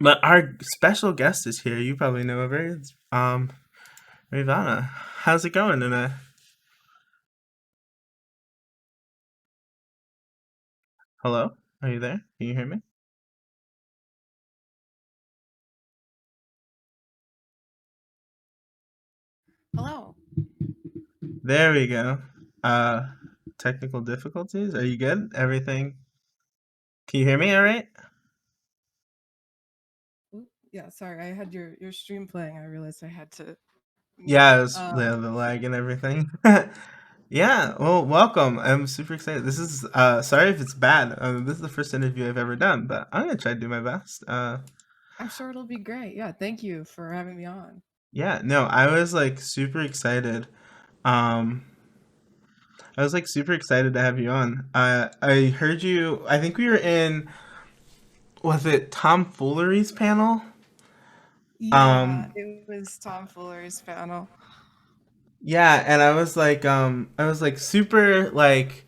But our special guest is here. You probably know of her. It's Ravana. How's it going? Hello? Are you there? Can you hear me? Hello. There we go. Uh Technical difficulties? Are you good? Everything? Can you hear me all right? Oop, yeah, sorry. I had your stream playing. I realized I had to mute Yeah, it. it was the lag and everything. Yeah, well, welcome. I'm super excited. This is sorry if it's bad. This is the first interview I've ever done, but I'm gonna try to do my best. I'm sure it'll be great. Yeah, thank you for having me on. Yeah, no, I was like super excited. Um I was like super excited to have you on. I heard you. I think we were in. Was it Tom Foolery's panel? Yeah, Um, it was Tom Fuller's panel. yeah, and I was like super like.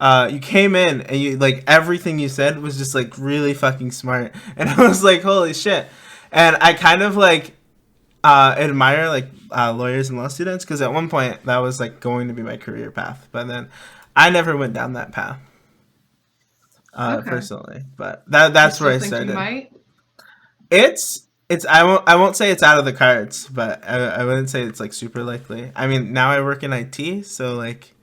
You came in and you like everything you said was just like really fucking smart, and I was like, holy shit. And I kind of like admire like lawyers and law students because at one point that was like going to be my career path, but then I never went down that path Okay. personally. But You that's where still I think you started. might? It's I won't say it's out of the cards, but I wouldn't say it's like super likely. I mean, now I work in IT, so like,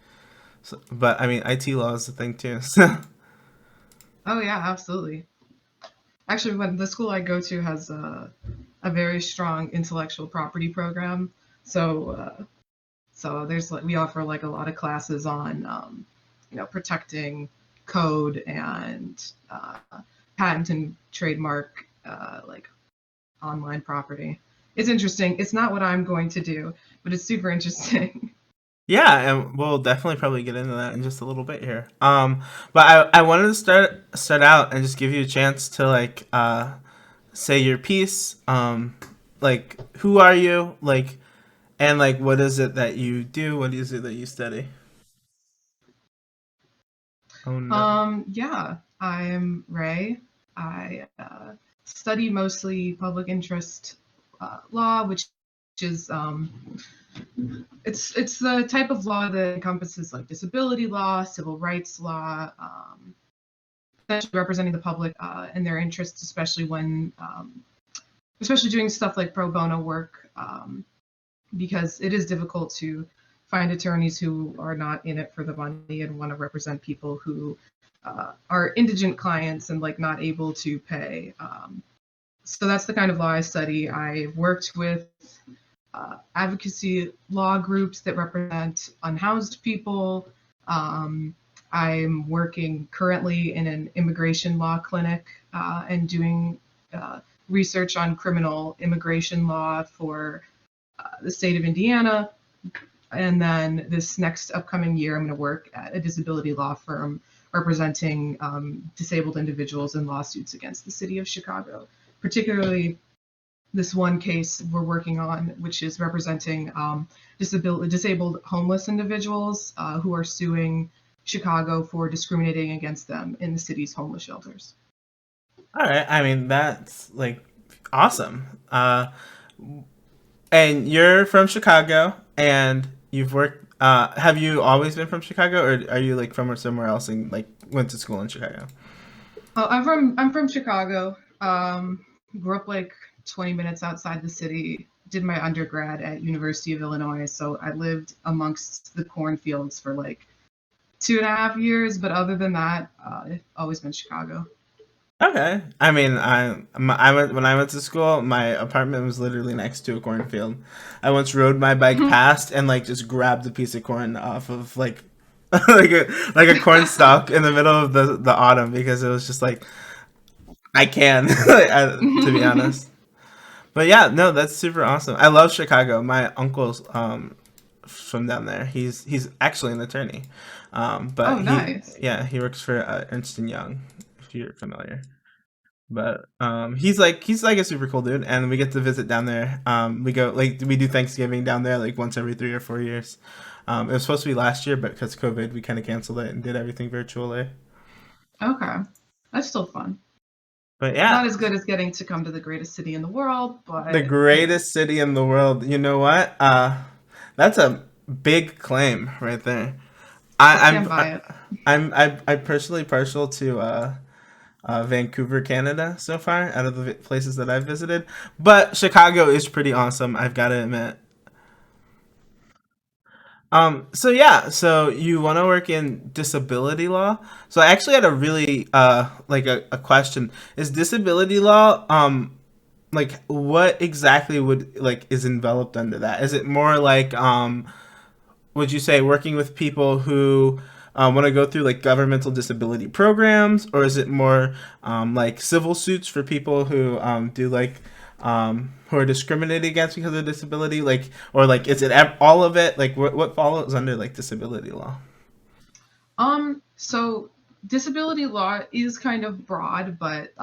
but I mean, IT law is the thing too. So Oh yeah, absolutely. Actually, when the school I go to has a very strong intellectual property program, so there's like we offer like a lot of classes on protecting code and patent and trademark like online property. It's interesting. It's not what I'm going to do, but it's super interesting. yeah, and we'll definitely probably get into that in just a little bit here. But I wanted to start out and just give you a chance to like say your piece. Like who are you? Like and like what is it that you do? What is it that you study? Oh no. Yeah, I'm Ray. I study mostly public interest law, which is it's the type of law that encompasses like disability law, civil rights law, essentially representing the public and their interests, especially when especially doing stuff like pro bono work, because it is difficult to find attorneys who are not in it for the money and want to represent people who are indigent clients and like not able to pay. So that's the kind of law I study. I've worked with advocacy law groups that represent unhoused people. Um, I'm working currently in an immigration law clinic and doing research on criminal immigration law for the state of Indiana. And then this next upcoming year, I'm going to work at a disability law firm representing disabled individuals in lawsuits against the city of Chicago, particularly this one case we're working on, which is representing disabled homeless individuals who are suing Chicago for discriminating against them in the city's homeless shelters. All right. I mean, that's like awesome. And you're from Chicago, and you've worked. Have you always been from Chicago, or are you like from somewhere else and like went to school in Chicago? I'm from Chicago. Grew up like 20 minutes outside the city. Did my undergrad at University of Illinois, so I lived amongst the cornfields for like 2.5 years. But other than that, I've always been Chicago. Okay. I mean, I went when I went to school. My apartment was literally next to a cornfield. I once rode my bike past and like just grabbed a piece of corn off of like like a corn stalk in the middle of the autumn because it was just like I can to be honest. But yeah, no, that's super awesome. I love Chicago. My uncle's from down there. He's actually an attorney, but Oh, nice. he works for Ernst and Young, if you're familiar. But he's like a super cool dude, and we get to visit down there. We go like we do Thanksgiving down there like once every 3 or 4 years. It was supposed to be last year, but because COVID, we kind of canceled it and did everything virtually. Okay, that's still fun. But Not yeah, as good as getting to come to the greatest city in the world, the but greatest city in the world. You know what? That's a big claim right there. I'll I, stand I'm by it. I'm personally partial to Vancouver, Canada, so far out of the places that I've visited. But Chicago is pretty awesome. I've got to admit. So yeah, so you want to work in disability law? So I actually had a really like a question. Is disability law like what exactly would like is enveloped under that? Is it more like would you say working with people who want to go through like governmental disability programs, or is it more like civil suits for people who do like who are discriminated against because of disability, like, or like is it all of it? Like what follows under like disability law? So disability law is kind of broad, but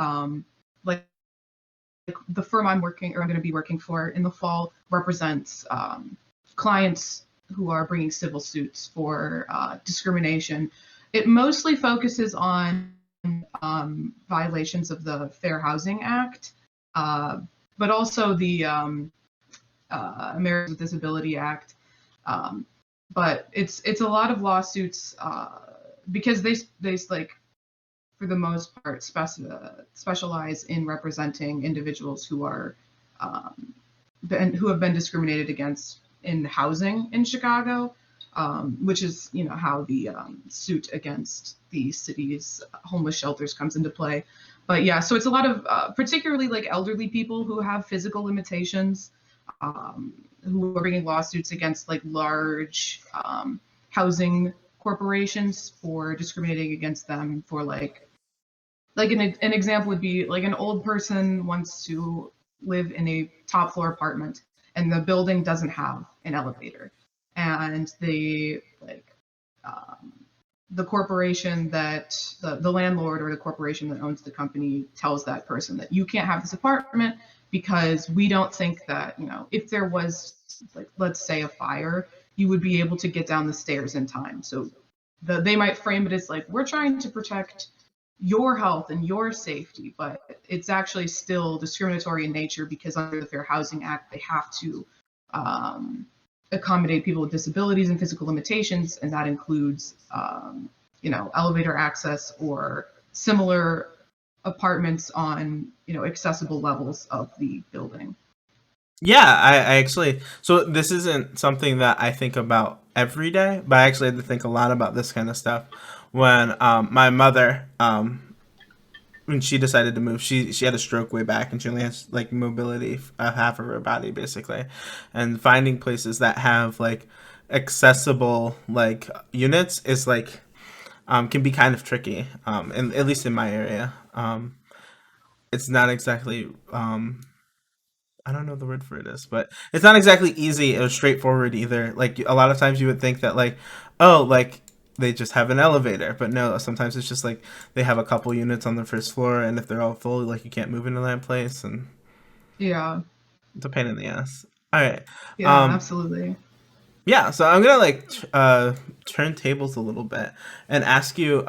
like the firm I'm going to be working for in the fall represents clients who are bringing civil suits for discrimination. It mostly focuses on violations of the Fair Housing Act, uh, but also the Americans with Disability Act. Um, but it's a lot of lawsuits because they like for the most part specialize in representing individuals who are who have been discriminated against in housing in Chicago, which is how the suit against the city's homeless shelters comes into play. But yeah, so it's a lot of particularly like elderly people who have physical limitations, um, who are bringing lawsuits against like large housing corporations for discriminating against them for like an example would be like an old person wants to live in a top floor apartment and the building doesn't have an elevator, and um, the corporation that the landlord or the corporation that owns the company tells that person that you can't have this apartment because we don't think that if there was like let's say a fire, you would be able to get down the stairs in time. So they might frame it as like we're trying to protect your health and your safety, but it's actually still discriminatory in nature because under the Fair Housing Act, they have to um, accommodate people with disabilities and physical limitations, and that includes, elevator access or similar apartments on, accessible levels of the building. Yeah, I actually, so this isn't something that I think about every day, but I actually had to think a lot about this kind of stuff when my mother when she decided to move. She had a stroke way back, and she only has like mobility half of her body basically, and finding places that have like accessible like units is like can be kind of tricky. And at least in my area, it's not exactly I don't know the word for it is, but it's not exactly easy or straightforward either. Like a lot of times you would think that like, oh, like they just have an elevator, but no, sometimes it's just like they have a couple units on the first floor, and if they're all full, like you can't move into that place, and Yeah, it's a pain in the ass. All right, yeah, um, absolutely. yeah, so I'm gonna like turn tables a little bit and ask you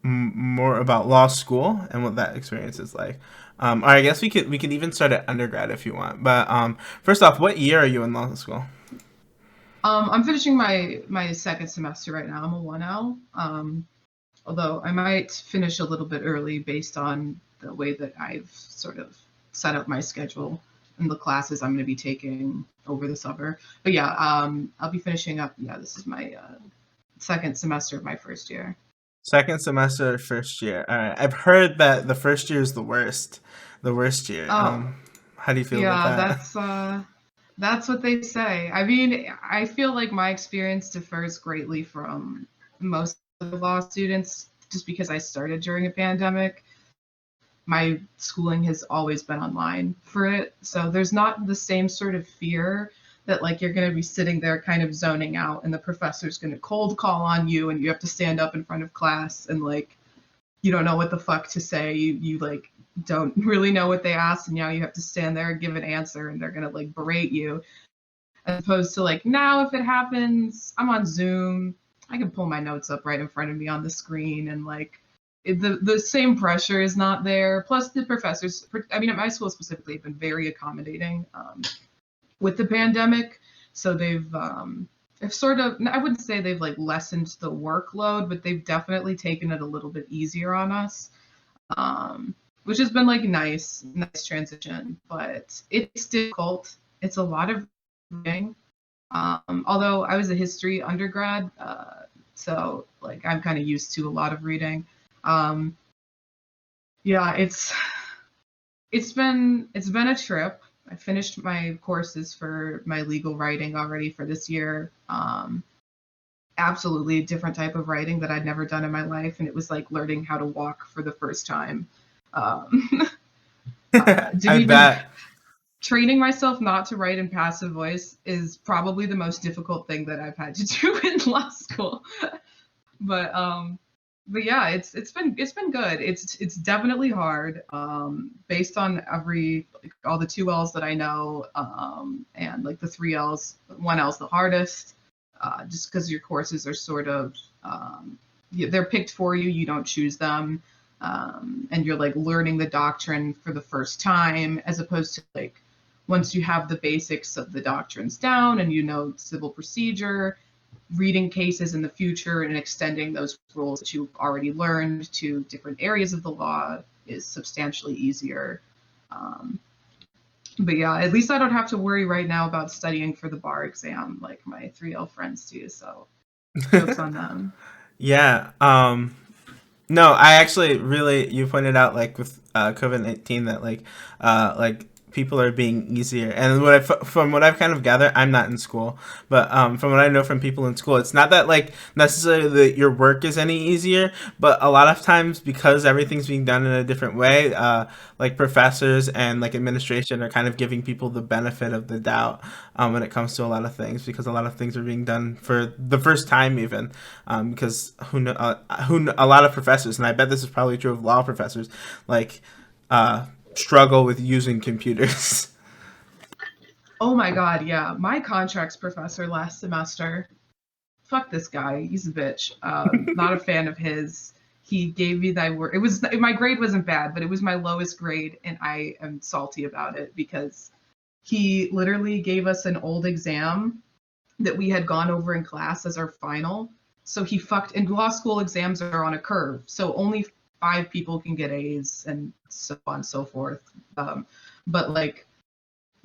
more about law school and what that experience is like. Or I guess we could even start at undergrad if you want. But first off, what year are you in law school? I'm finishing my second semester right now. I'm a 1L. Although I might finish a little bit early based on the way that I've sort of set up my schedule and the classes I'm going to be taking over the summer. But yeah, I'll be finishing up. Yeah, this is my second semester of my first year. Second semester, first year. All right, I've heard that the first year is the worst year. Oh, How do you feel about yeah, that? that's what they say. I mean, I feel like my experience differs greatly from most of the law students just because I started during a pandemic. My schooling has always been online for it. So there's not the same sort of fear that like you're going to be sitting there kind of zoning out and the professor's going to cold call on you and you have to stand up in front of class and like you don't know what the fuck to say. You like don't really know what they asked and now you have to stand there and give an answer and they're going to like berate you. As opposed to like now if it happens, I'm on Zoom. I can pull my notes up right in front of me on the screen and like the same pressure is not there. Plus, the professors, I mean, at my school specifically, have been very accommodating with the pandemic. So they've sort of, I wouldn't say they've like lessened the workload, but they've definitely taken it a little bit easier on us, which has been like nice transition. But it's difficult. It's a lot of reading. Although I was a history undergrad, so like I'm kind of used to a lot of reading. Um, yeah, it's been a trip. I finished my courses for my legal writing already for this year. Absolutely different type of writing that I'd never done in my life, and it was like learning how to walk for the first time. Um, didn't I even bet. training myself not to write in passive voice is probably the most difficult thing that I've had to do in law school. But but yeah, it's been good. It's definitely hard. Based on all the two L's that I know, and like the three L's, one L's the hardest, just because your courses are sort of they're picked for you. You don't choose them, and you're like learning the doctrine for the first time, as opposed to like once you have the basics of the doctrines down and you know civil procedure, reading cases in the future and extending those rules that you've already learned to different areas of the law is substantially easier. Um, but yeah, at least I don't have to worry right now about studying for the bar exam like my 3L friends do. So jokes on them. Yeah. No, I actually really you pointed out like with COVID-19 that like people are being easier, and from what I've kind of gathered, I'm not in school, but from what I know from people in school, it's not that like necessarily that your work is any easier, but a lot of times because everything's being done in a different way, like professors and like administration are kind of giving people the benefit of the doubt when it comes to a lot of things, because a lot of things are being done for the first time even, because a lot of professors, and I bet this is probably true of law professors, like struggle with using computers. Oh my God, yeah. My contracts professor last semester, fuck this guy. He's a bitch. Not a fan of his. He gave me that word. It was my grade wasn't bad, but it was my lowest grade, and I am salty about it because he literally gave us an old exam that we had gone over in class as our final. So he fucked. And law school exams are on a curve, so only 5 people can get A's, and so on and so forth. But like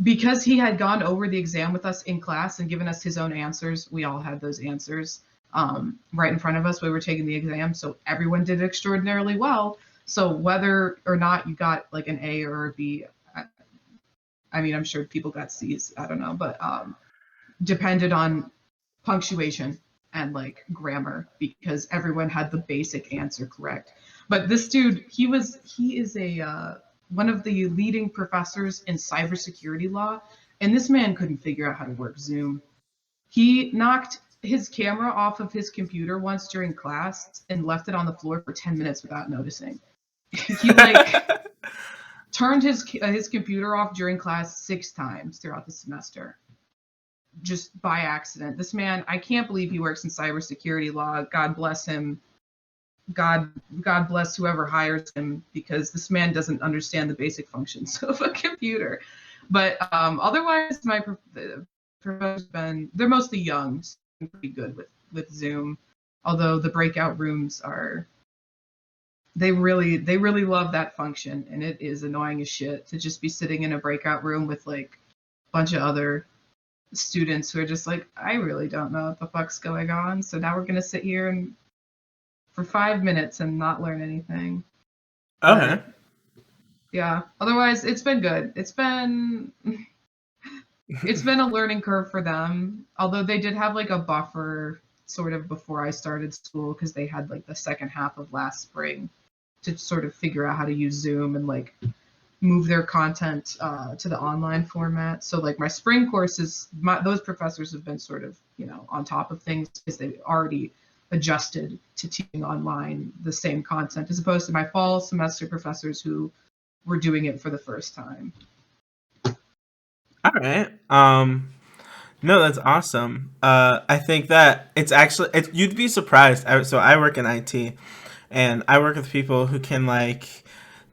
because he had gone over the exam with us in class and given us his own answers, we all had those answers right in front of us. We were taking the exam, so everyone did extraordinarily well. So whether or not you got like an A or a B, I mean, I'm sure people got C's. I don't know, but depended on punctuation and like grammar because everyone had the basic answer correct. But this dude, he is a one of the leading professors in cybersecurity law, and this man couldn't figure out how to work Zoom. He knocked his camera off of his computer once during class and left it on the floor for 10 minutes without noticing. He like turned his computer off during class 6 times throughout the semester just by accident. This man, I can't believe he works in cybersecurity law. God bless him. God bless whoever hires him because this man doesn't understand the basic functions of a computer. But otherwise, professors been they're mostly young, so pretty good with Zoom. Although the breakout rooms are they really love that function, and it is annoying as shit to just be sitting in a breakout room with like a bunch of other students who are just like, I really don't know what the fuck's going on. So now we're gonna sit here and for 5 minutes and not learn anything. Okay. But yeah, otherwise it's been good. It's been a learning curve for them. Although they did have like a buffer sort of before I started school because they had like the second half of last spring to sort of figure out how to use Zoom and like move their content to the online format. So like my spring courses, those professors have been sort of on top of things because they already adjusted to teaching online the same content as opposed to my fall semester professors who were doing it for the first time. All right. No, that's awesome. I think that it's actually you'd be surprised. So I work in IT, and I work with people who can like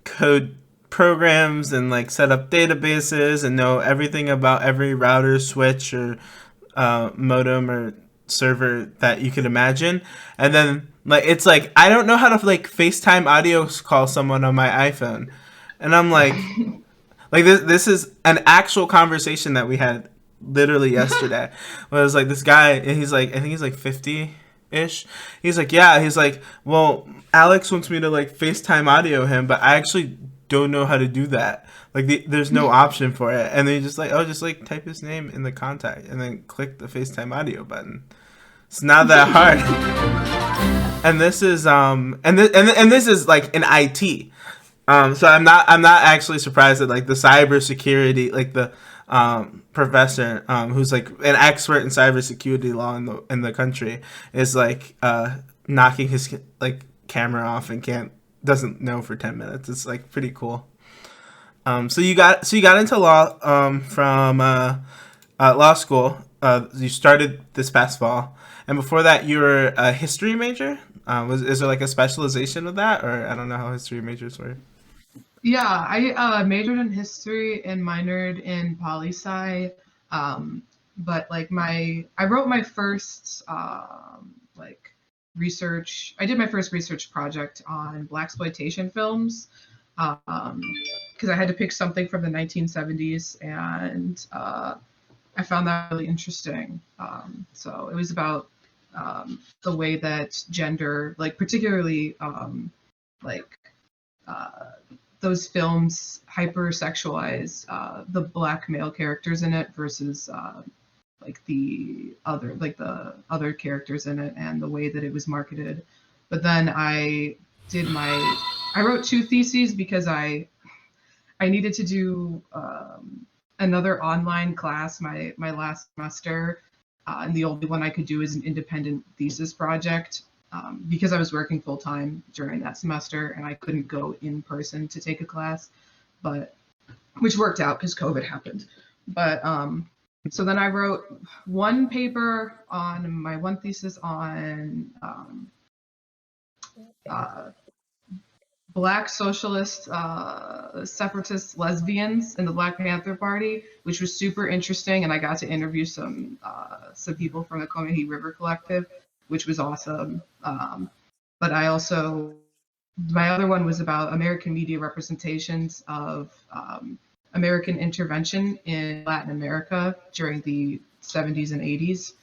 code programs and like set up databases and know everything about every router, switch, or modem or server that you could imagine. And then like it's like I don't know how to like FaceTime audio call someone on my iPhone, and I'm like this is an actual conversation that we had literally yesterday. Where it was like this guy, and he's like, I think he's like 50 ish. He's like, yeah. He's like, well, Alex wants me to like FaceTime audio him, but I actually don't know how to do that. Like there's no option for it. And then you just like, oh, just like type his name in the contact and then click the FaceTime audio button. It's not that hard. And this is and this is like in IT. So I'm not actually surprised that like the cybersecurity, like the professor who's like an expert in cybersecurity law in the country is like knocking his like camera off and doesn't know for 10 minutes. It's like pretty cool. So you got into law from law school. You started this past fall, and before that you were a history major. Is there like a specialization with that, or I don't know how history majors work? Yeah, I majored in history and minored in poli-sci. Um, but like I wrote my first like research. I did my first research project on blaxploitation films because I had to pick something from the 1970s, and I found that really interesting. So it was about the way that gender, like particularly like uh, those films hypersexualize the black male characters in it versus like the other characters in it, and the way that it was marketed. But then I wrote two theses because I needed to do another online class my last semester, and the only one I could do is an independent thesis project because I was working full time during that semester and I couldn't go in person to take a class, but which worked out because COVID happened. But so then I wrote one paper on my one thesis on uh, Black socialist separatist lesbians in the Black Panther Party, which was super interesting, and I got to interview some people from the Comanche River Collective, which was awesome. But I also my other one was about American media representations of American intervention in Latin America during the 70s and 80s.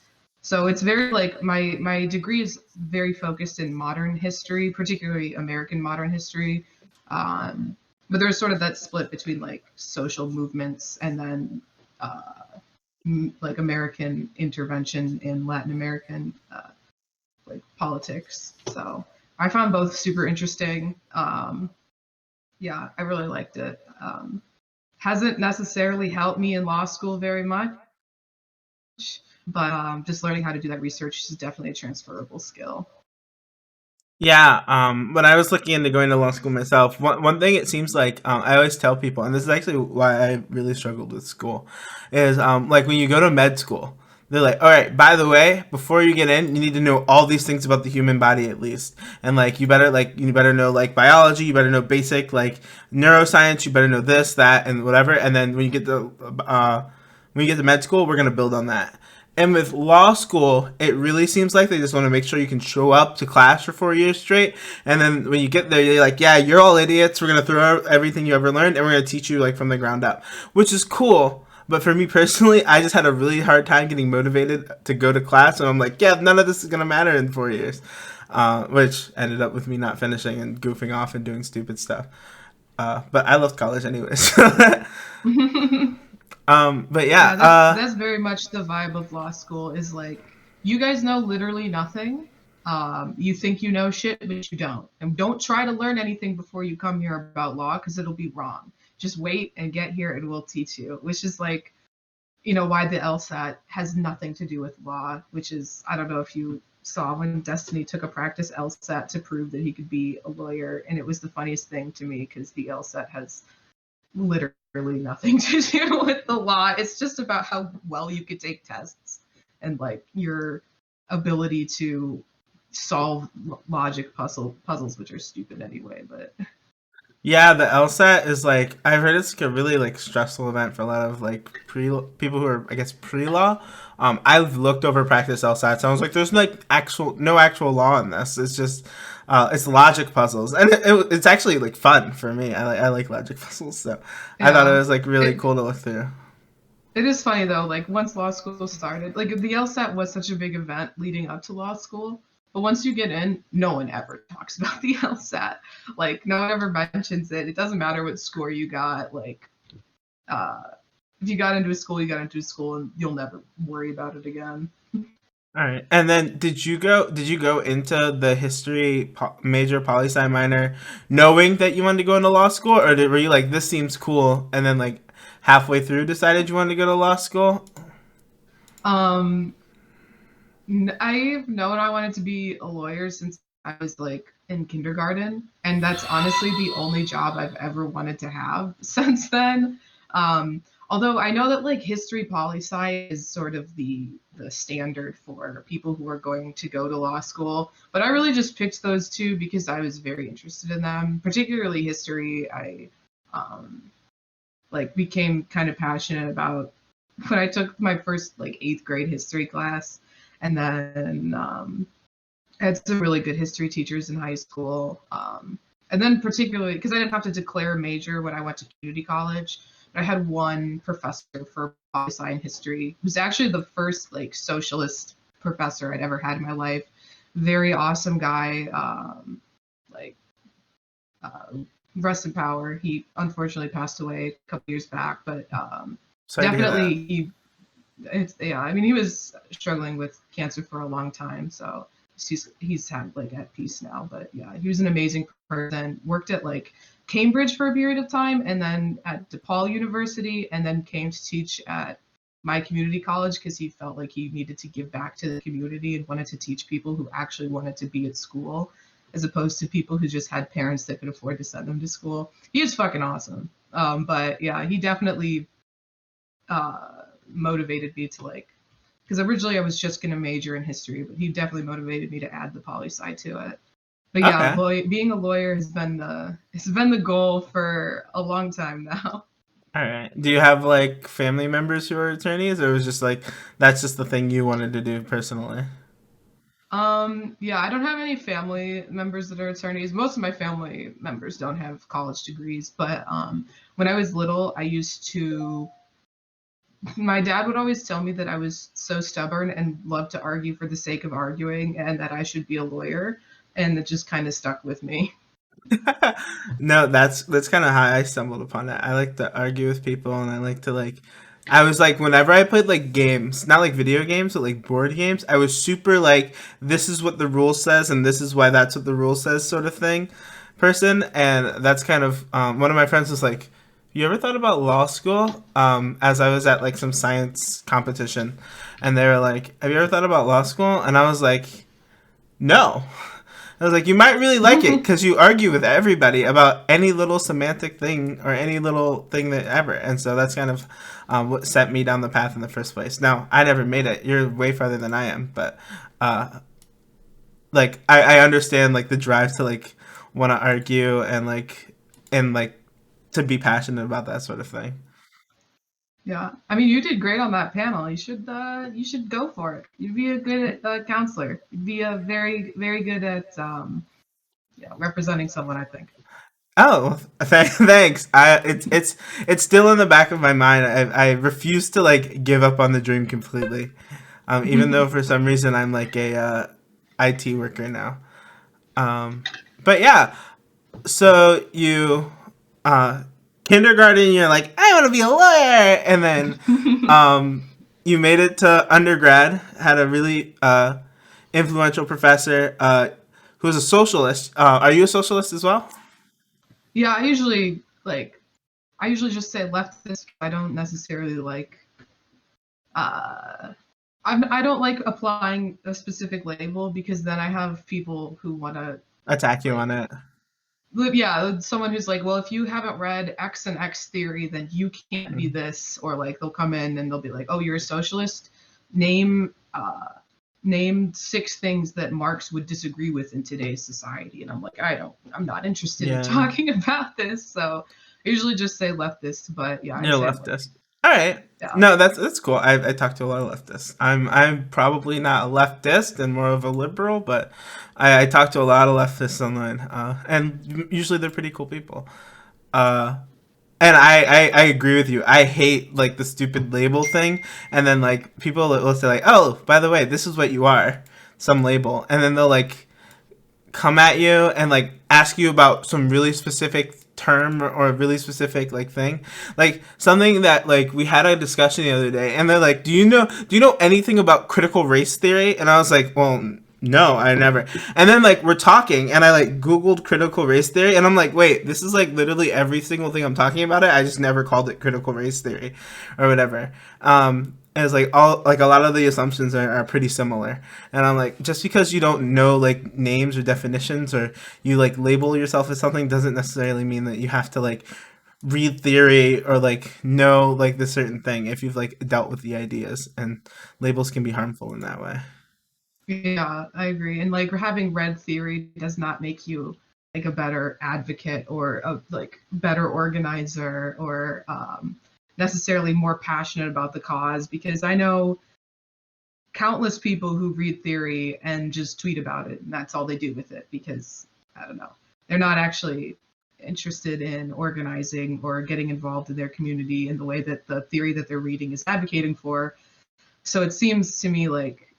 So it's very like my degree is very focused in modern history, particularly American modern history. Um, but there's sort of that split between like social movements and then like American intervention in Latin American like politics. So I found both super interesting. Yeah, I really liked it. Hasn't necessarily helped me in law school very much, but just learning how to do that research is definitely a transferable skill. Yeah, when I was looking into going to law school myself, one thing it seems like I always tell people, and this is actually why I really struggled with school, is like when you go to med school, they're like, all right, by the way, before you get in, you need to know all these things about the human body at least, and you better know like biology, you better know basic like neuroscience, you better know this, that, and whatever, and then when you get to med school, we're gonna build on that. And with law school, it really seems like they just want to make sure you can show up to class for 4 years straight. And then when you get there, you're like, yeah, you're all idiots. We're going to throw out everything you ever learned and we're going to teach you like from the ground up, which is cool. But for me personally, I just had a really hard time getting motivated to go to class. And I'm like, yeah, none of this is going to matter in 4 years, which ended up with me not finishing and goofing off and doing stupid stuff. But I loved college anyways. But yeah, Yeah, that's very much the vibe of law school is like you guys know literally nothing. You think you know shit, but you don't. And don't try to learn anything before you come here about law because it'll be wrong. Just wait and get here and we'll teach you. Which is like, why the LSAT has nothing to do with law, which is I don't know if you saw when Destiny took a practice LSAT to prove that he could be a lawyer, and it was the funniest thing to me because the LSAT has literally nothing to do with the law. It's just about how well you could take tests and like your ability to solve logic puzzles, which are stupid anyway. But Yeah, the LSAT is like I've heard it's like a really like stressful event for a lot of like pre people who are I guess pre-law. I've looked over practice LSATs. I was like, there's like no actual law in this. It's just it's logic puzzles, and it's actually like fun for me. I like logic puzzles, so I thought it yeah, was like really it cool to look through. it is funny though. Like once law school started, like the LSAT was such a big event leading up to law school. But once you get in, no one ever talks about the LSAT. Like no one ever mentions it. It doesn't matter what score you got. Like uh, if you got into a school, you got into a school, and you'll never worry about it again. All right. And then did you go into the history major poli sci minor knowing that you wanted to go into law school, or were you like this seems cool and then like halfway through decided you wanted to go to law school? Um, I've known I wanted to be a lawyer since I was like in kindergarten, and that's honestly the only job I've ever wanted to have since then. Although I know that like history poli sci is sort of the standard for people who are going to go to law school, but I really just picked those two because I was very interested in them, particularly history. I um, like became kind of passionate about when I took my first like eighth grade history class, and then I had some really good history teachers in high school. And then particularly because I didn't have to declare a major when I went to community college, but I had one professor for poli sci and history who's actually the first like socialist professor I'd ever had in my life. Very awesome guy. Like uh, rest in power. He unfortunately passed away a couple years back, but Sorry to hear definitely that. yeah. I mean, he was struggling with cancer for a long time, so he's had like at peace now. But yeah, he was an amazing person. Worked at like Cambridge for a period of time, and then at DePaul University, and then came to teach at my community college because he felt like he needed to give back to the community and wanted to teach people who actually wanted to be at school as opposed to people who just had parents that could afford to send them to school. He was fucking awesome. But yeah, he definitely motivated me to like, because originally I was just going to major in history, but he definitely motivated me to add the poli sci to it. But yeah, Okay. being a lawyer has been the goal for a long time now. All right. Do you have like family members who are attorneys, or was just like that's just the thing you wanted to do personally? Yeah, I don't have any family members that are attorneys. Most of my family members don't have college degrees, but when I was little, I used to my dad would always tell me that I was so stubborn and loved to argue for the sake of arguing and that I should be a lawyer. And it just kind of stuck with me. No, that's kind of how I stumbled upon it. I like to argue with people, and I like to like. I was like, whenever I played like games, not like video games, but like board games, I was super like, this is what the rule says, and this is why that's what the rule says, sort of thing, person. And that's kind of one of my friends was like, you ever thought about law school? As I was at like some science competition, and they were like, have you ever thought about law school? And I was like, no. I was like, you might really like it because you argue with everybody about any little semantic thing or any little thing that ever. And so that's kind of what set me down the path in the first place. Now, I never made it. You're way farther than I am. But like, I understand like the drive to like want to argue and like to be passionate about that sort of thing. Yeah, I mean, you did great on that panel. You should go for it. You'd be a good counselor. You'd be a very very good at yeah, representing someone. I think. Oh, thanks. It's still in the back of my mind. I refuse to like give up on the dream completely. Even though for some reason I'm like a IT worker now. But yeah, so you uh, kindergarten, you're like, I want to be a lawyer, and then you made it to undergrad. Had a really influential professor who was a socialist. Are you a socialist as well? Yeah, I usually just say leftist. I don't necessarily like uh I don't like applying a specific label because then I have people who want to Attack you on like it. yeah, someone who's like, well, if you haven't read X and X theory, then you can't be Mm. this, or like they'll come in and they'll be like, oh, you're a socialist. Name name 6 things that Marx would disagree with in today's society. And I'm like, I'm not interested in talking about this. So I usually just say leftist, but yeah, I You're say leftist. All right. yeah. No, that's cool. I talk to a lot of leftists. I'm probably not a leftist and more of a liberal, but I talk to a lot of leftists online, and usually they're pretty cool people. Uh, and I agree with you. I hate like the stupid label thing, and then like people will say like, oh, by the way, this is what you are, some label, and then they'll like come at you and like ask you about some really specific term or a really specific like thing, like something that like we had a discussion the other day, and they're like, do you know anything about critical race theory? And I was like, well, no, I never. And then like we're talking and I like googled critical race theory, and I'm like, wait, this is like literally every single thing I'm talking about it, I just never called it critical race theory or whatever. And it's like all like a lot of the assumptions are pretty similar, and I'm like, just because you don't know like names or definitions, or you like label yourself as something, doesn't necessarily mean that you have to like read theory or like know like this certain thing if you've like dealt with the ideas, and labels can be harmful in that way. Yeah, I agree. And like having read theory does not make you like a better advocate or a like better organizer or necessarily more passionate about the cause, because I know countless people who read theory and just tweet about it and that's all they do with it, because I don't know, they're not actually interested in organizing or getting involved in their community in the way that the theory that they're reading is advocating for. So it seems to me like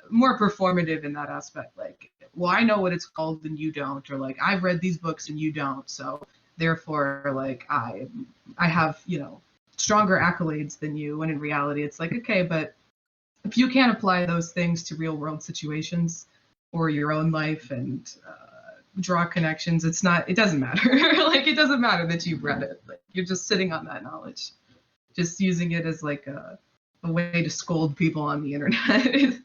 more performative in that aspect, like, well, I know what it's called and you don't, or like I've read these books and you don't, so therefore like I have, you know, stronger accolades than you, when in reality it's like, okay, but if you can't apply those things to real world situations or your own life and draw connections, it doesn't matter. Like it doesn't matter that you've read it, like you're just sitting on that knowledge, just using it as like a way to scold people on the internet.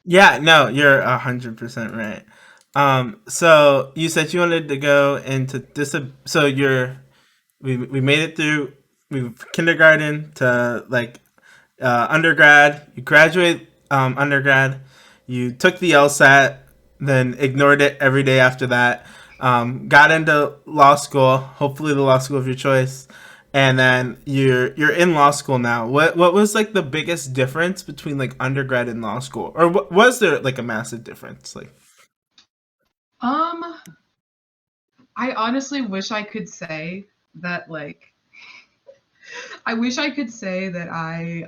Yeah, no, you're 100% right. So you said you wanted to go into so we made it through, we kindergarten to like undergrad. You graduate undergrad. You took the LSAT, then ignored it every day after that. Got into law school, hopefully the law school of your choice, and then you're in law school now. What was like the biggest difference between like undergrad and law school, or was there like a massive difference? Like, um I honestly wish I could say that like I wish I could say that I,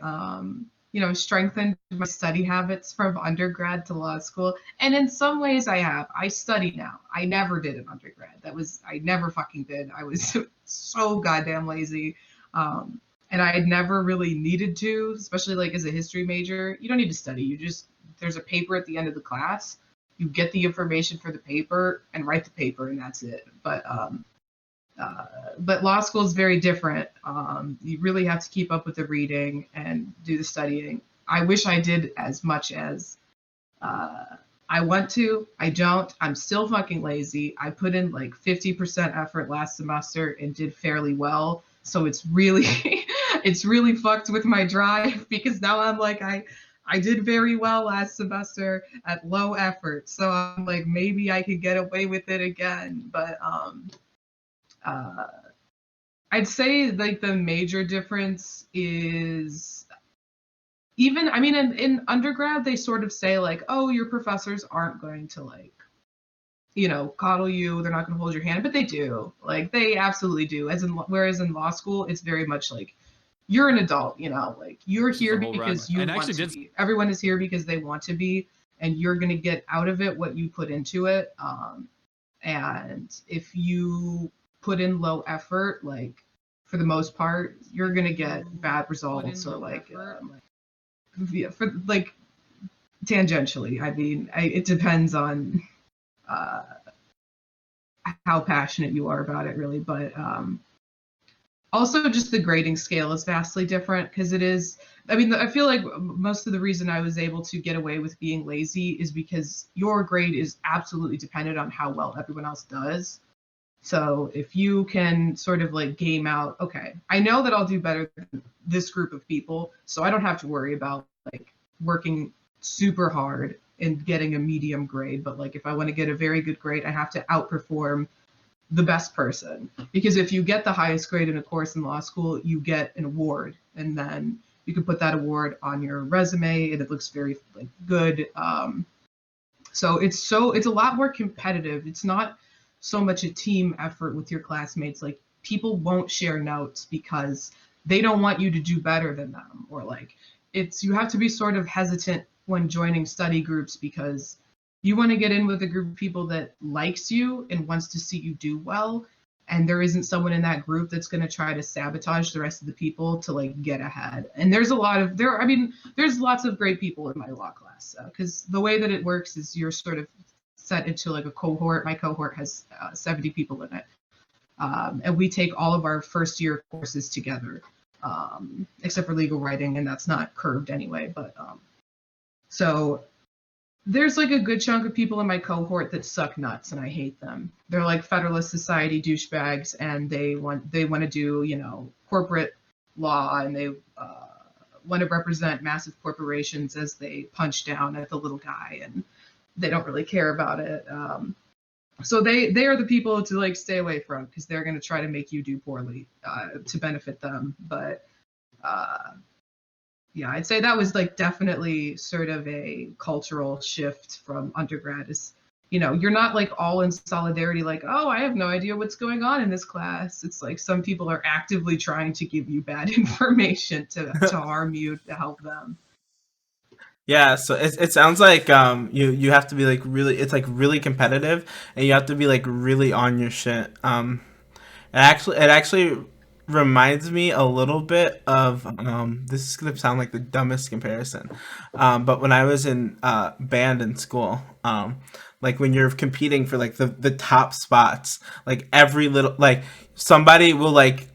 you know, strengthened my study habits from undergrad to law school. And in some ways I have. I study now. I never did an undergrad. I never fucking did. I was so goddamn lazy. And I had never really needed to, especially like as a history major. You don't need to study. There's a paper at the end of the class. You get the information for the paper and write the paper, and that's it. But law school is very different. You really have to keep up with the reading and do the studying. I wish I did as much as uh, I want to. I don't. I'm still fucking lazy. I put in like 50% effort last semester and did fairly well. So it's really, it's really fucked with my drive, because now I'm like, I did very well last semester at low effort. So I'm like, maybe I could get away with it again. But uh, I'd say like the major difference is, even, I mean, in undergrad, they sort of say like, oh, your professors aren't going to like, you know, coddle you. They're not going to hold your hand, but they do. Like they absolutely do. Whereas in law school, it's very much like you're an adult, you know, like you're This is here the whole run. because you And want actually to did be. Everyone is here because they want to be, and you're going to get out of it what you put into it. And if you put in low effort, like for the most part, you're gonna get bad results, or like, yeah, for like tangentially. I mean, it depends on uh, how passionate you are about it, really. But also, just the grading scale is vastly different, because it is. I mean, I feel like most of the reason I was able to get away with being lazy is because your grade is absolutely dependent on how well everyone else does. So if you can sort of like game out, okay, I know that I'll do better than this group of people, so I don't have to worry about like working super hard in getting a medium grade, but like if I want to get a very good grade, I have to outperform the best person, because if you get the highest grade in a course in law school, you get an award, and then you can put that award on your resume and it looks very like good. So it's a lot more competitive. It's not so much a team effort with your classmates. Like people won't share notes because they don't want you to do better than them, or like you have to be sort of hesitant when joining study groups because you want to get in with a group of people that likes you and wants to see you do well, and there isn't someone in that group that's going to try to sabotage the rest of the people to like get ahead. And there's lots of great people in my law class, because the way that it works is you're sort of set into like a cohort. My cohort has 70 people in it, and we take all of our first year courses together, except for legal writing, and that's not curved anyway. But so there's like a good chunk of people in my cohort that suck nuts, and I hate them. They're like Federalist Society douchebags, and they want to do, you know, corporate law, and they want to represent massive corporations as they punch down at the little guy, and they don't really care about it. So they are the people to like stay away from, because they're going to try to make you do poorly to benefit them. But yeah, I'd say that was like definitely sort of a cultural shift from undergrad. Is, you know, you're not like all in solidarity, like, oh, I have no idea what's going on in this class. It's like some people are actively trying to give you bad information to harm you to help them. Yeah, so it sounds like you have to be like really, it's like really competitive, and you have to be like really on your shit. It actually reminds me a little bit of this is gonna sound like the dumbest comparison, but when I was in band in school, like when you're competing for like the top spots, like every little like somebody will like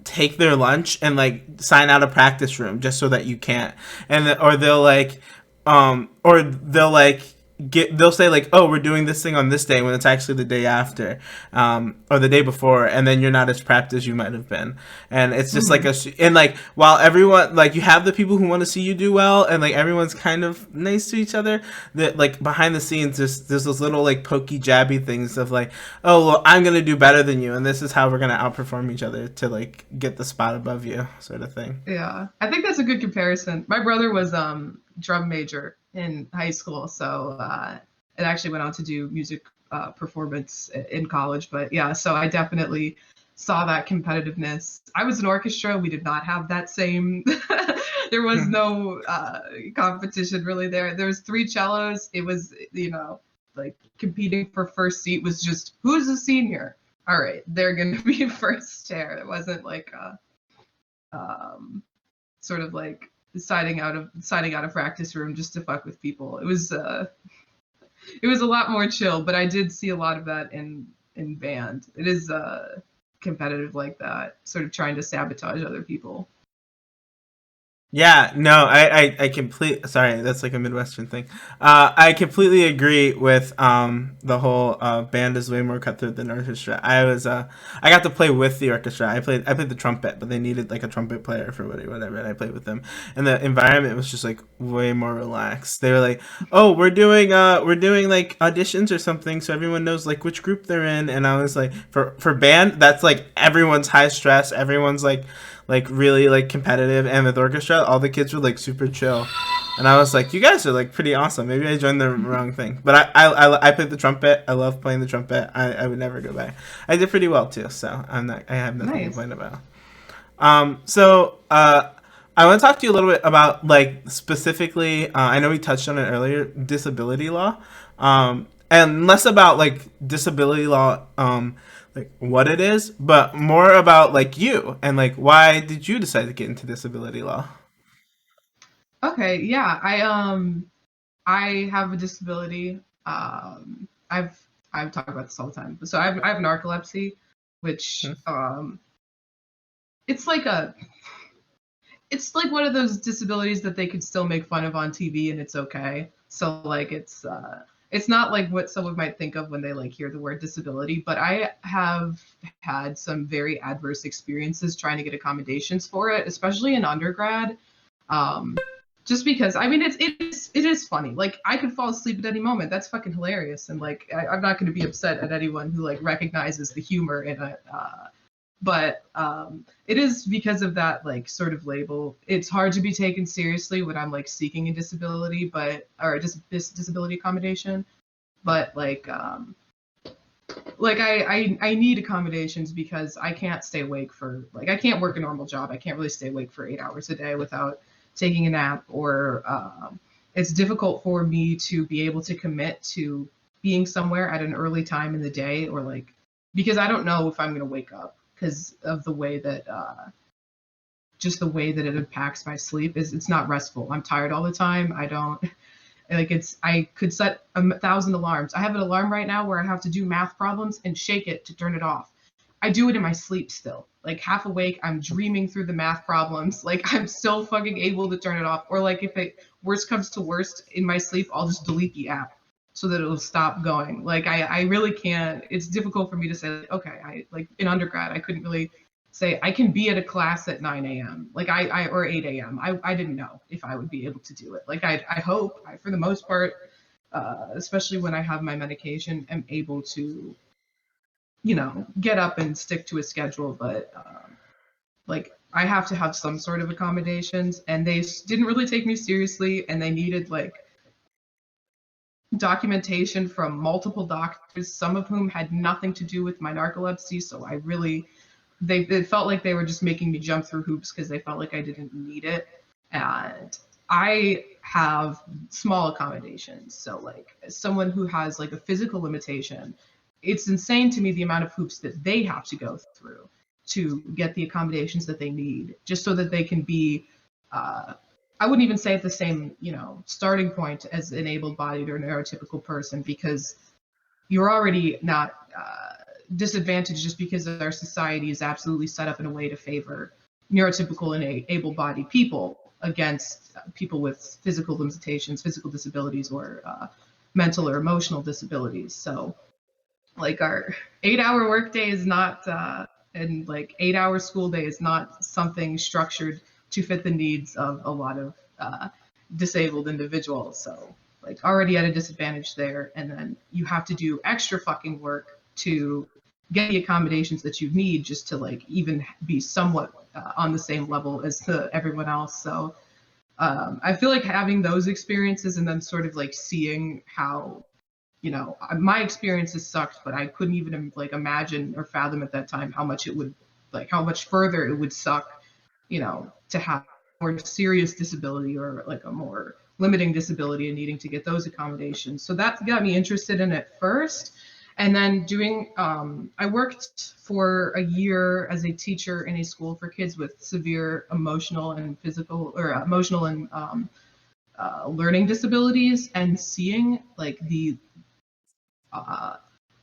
take their lunch and like sign out a practice room just so that you can't, or they'll like they'll say like, oh, we're doing this thing on this day when it's actually the day after, or the day before, and then you're not as prepped as you might have been. And it's just like and like while everyone, like, you have the people who want to see you do well, and like everyone's kind of nice to each other, that like behind the scenes there's those little like pokey jabby things of like, oh well, I'm gonna do better than you, and this is how we're gonna outperform each other to like get the spot above you, sort of thing. Yeah, I think that's a good comparison. My brother was drum major in high school, so it actually went on to do music performance in college. But yeah, so I definitely saw that competitiveness. I was in orchestra. We did not have that same. There was no competition really there. There was three cellos. It was, you know, like competing for first seat was just, who's a senior? All right, they're gonna be first chair. It wasn't like sort of like signing out of practice room just to fuck with people. It was a lot more chill, but I did see a lot of that in band. It is competitive like that, sort of trying to sabotage other people. Yeah, no, I complete. Sorry, that's like a Midwestern thing. I completely agree with the whole band is way more cutthroat than orchestra. I got to play with the orchestra. I played the trumpet, but they needed like a trumpet player for whatever, and I played with them. And the environment was just like way more relaxed. They were like, "Oh, we're doing like auditions or something, so everyone knows like which group they're in." And I was like, for band, that's like everyone's high stress. Everyone's like really like competitive, and with orchestra all the kids were like super chill, and I was like, you guys are like pretty awesome. Maybe I joined the wrong thing, but I played the trumpet. I love playing the trumpet. I would never go back. I did pretty well too, so I have nothing to Nice. complain about. I want to talk to you a little bit about like specifically, I know we touched on it earlier, disability law, and less about like disability law, like what it is, but more about like you and like why did you decide to get into disability law? Okay, yeah, I have a disability. I've talked about this all the time. So I have narcolepsy, which it's like a it's like one of those disabilities that they could still make fun of on TV and it's okay. So like it's not like what someone might think of when they like hear the word disability, but I have had some very adverse experiences trying to get accommodations for it, especially in undergrad. Um, just because I mean it is funny. Like I could fall asleep at any moment. That's fucking hilarious. And like I'm not going to be upset at anyone who like recognizes the humor in it. But it is because of that like sort of label. It's hard to be taken seriously when I'm like seeking a disability, but or disability accommodation. But like I need accommodations because I can't stay awake for like I can't work a normal job. I can't really stay awake for 8 hours a day without taking a nap, or it's difficult for me to be able to commit to being somewhere at an early time in the day, or like because I don't know if I'm going to wake up because of the way that just the way that it impacts my sleep is it's not restful. I'm tired all the time. I don't like it's I could set 1,000 alarms. I have an alarm right now where I have to do math problems and shake it to turn it off. I do it in my sleep still. Like half awake, I'm dreaming through the math problems. Like I'm still fucking able to turn it off. Or like if it worst comes to worst in my sleep, I'll just delete the app so that it'll stop going. Like I really can't. It's difficult for me to say, like, okay, I like in undergrad, I couldn't really say I can be at a class at 9 a.m. Like I or 8 a.m. I didn't know if I would be able to do it. Like I hope for the most part, especially when I have my medication, am able to, get up and stick to a schedule. But like I have to have some sort of accommodations, and they didn't really take me seriously, and they needed like documentation from multiple doctors, some of whom had nothing to do with my narcolepsy. So I really it felt like they were just making me jump through hoops because they felt like I didn't need it. And I have small accommodations. So like as someone who has like a physical limitation, it's insane to me the amount of hoops that they have to go through to get the accommodations that they need, just so that they can be I wouldn't even say at the same, starting point as an able-bodied or neurotypical person, because you're already not disadvantaged just because our society is absolutely set up in a way to favor neurotypical and able-bodied people against people with physical limitations, physical disabilities, or mental or emotional disabilities. So, like our 8-hour workday is not, and like 8-hour school day is not something structured to fit the needs of a lot of disabled individuals. So, like already at a disadvantage there, and then you have to do extra fucking work to get the accommodations that you need just to like even be somewhat on the same level as everyone else. So I feel like having those experiences and then sort of like seeing how, my experiences sucked, but I couldn't even like imagine or fathom at that time how much it would, like how much further it would suck, to have more serious disability or like a more limiting disability and needing to get those accommodations. So that got me interested in it first. And then I worked for a year as a teacher in a school for kids with severe emotional and physical, or emotional and learning disabilities, and seeing like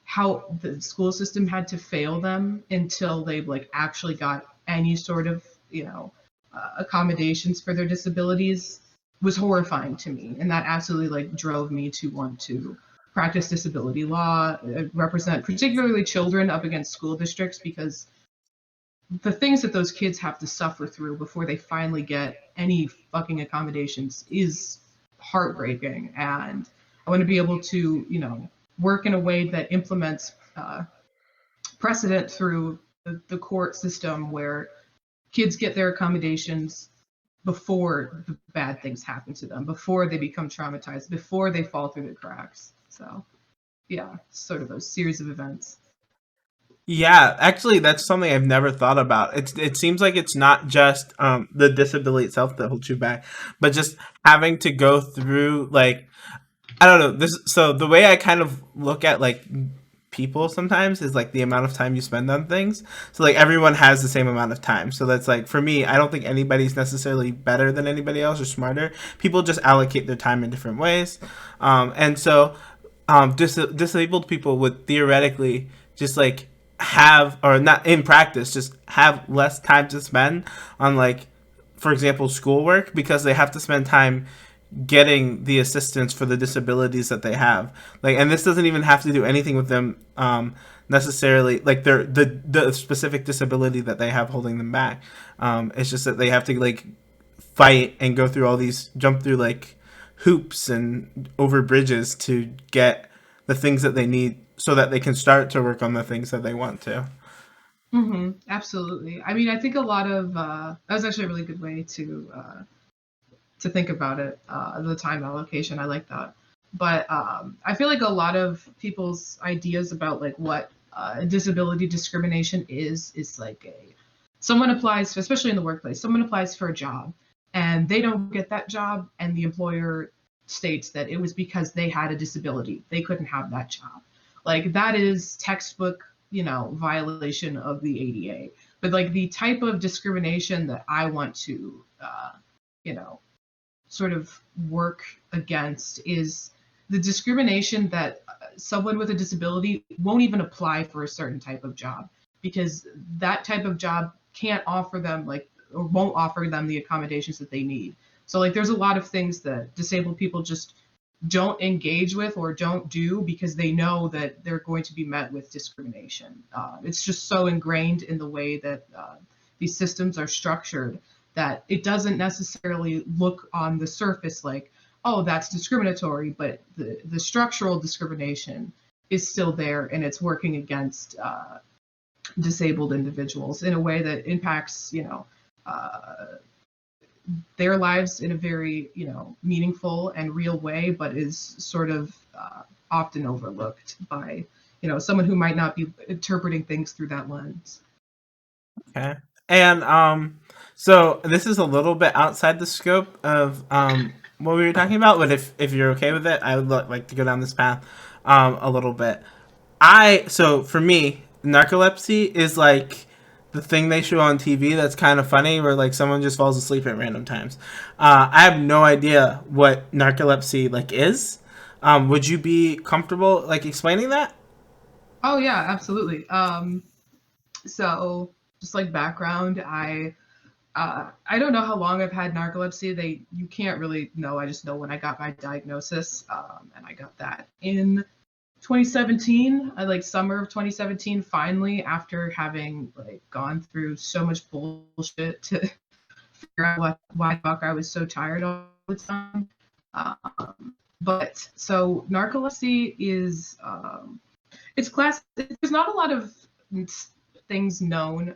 how the school system had to fail them until they like actually got any sort of, accommodations for their disabilities was horrifying to me. And that absolutely like drove me to want to practice disability law, represent particularly children up against school districts, because the things that those kids have to suffer through before they finally get any fucking accommodations is heartbreaking. And I want to be able to, work in a way that implements precedent through the court system where kids get their accommodations before the bad things happen to them, before they become traumatized, before they fall through the cracks. So, yeah, sort of a series of events. Yeah, actually, that's something I've never thought about. It seems like it's not just the disability itself that holds you back, but just having to go through like I don't know this. So the way I kind of look at like people sometimes is like the amount of time you spend on things. So like everyone has the same amount of time. So that's like for me, I don't think anybody's necessarily better than anybody else or smarter. People just allocate their time in different ways, and so disabled people would theoretically just like have or not in practice just have less time to spend on like for example schoolwork because they have to spend time getting the assistance for the disabilities that they have. Like, and this doesn't even have to do anything with them necessarily, like the specific disability that they have holding them back. It's just that they have to like fight and go through all these, jump through like hoops and over bridges to get the things that they need so that they can start to work on the things that they want to. Absolutely. I mean, I think a lot of that was actually a really good way to think about it. The time allocation, I like that. But I feel like a lot of people's ideas about like what disability discrimination is like a someone applies, especially in the workplace, someone applies for a job and they don't get that job, and the employer states that it was because they had a disability, they couldn't have that job. Like that is textbook, violation of the ADA. But like the type of discrimination that I want to, you know, sort of work against is the discrimination that someone with a disability won't even apply for a certain type of job because that type of job can't offer them like or won't offer them the accommodations that they need. So like there's a lot of things that disabled people just don't engage with or don't do because they know that they're going to be met with discrimination. It's just so ingrained in the way that these systems are structured that it doesn't necessarily look on the surface like, oh, that's discriminatory, but the structural discrimination is still there and it's working against disabled individuals in a way that impacts, uh, their lives in a very, meaningful and real way, but is sort of often overlooked by, someone who might not be interpreting things through that lens. Okay. And so this is a little bit outside the scope of what we were talking about, but if you're okay with it, I would like to go down this path a little bit. So for me, narcolepsy is like the thing they show on TV that's kind of funny, where like someone just falls asleep at random times. I have no idea what narcolepsy like is. Would you be comfortable like explaining that? Oh yeah, absolutely. So just like background, I don't know how long I've had narcolepsy. You can't really know. I just know when I got my diagnosis, and I got that in 2017. I like summer of 2017. Finally, after having like gone through so much bullshit to figure out why the fuck I was so tired all the time. But so narcolepsy is it's class. There's not a lot of things known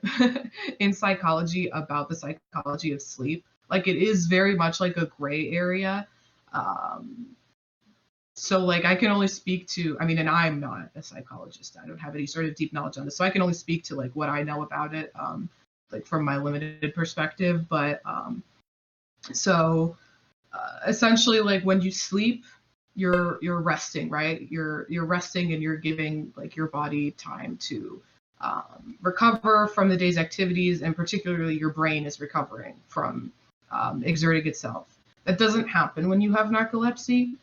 in psychology about the psychology of sleep. Like it is very much like a gray area. Um, so like I can only speak to, I mean, and I'm not a psychologist. I don't have any sort of deep knowledge on this. So I can only speak to like what I know about it, like from my limited perspective. But so essentially like when you sleep, you're resting, right? You're resting and you're giving like your body time to recover from the day's activities, and particularly your brain is recovering from exerting itself. That doesn't happen when you have narcolepsy.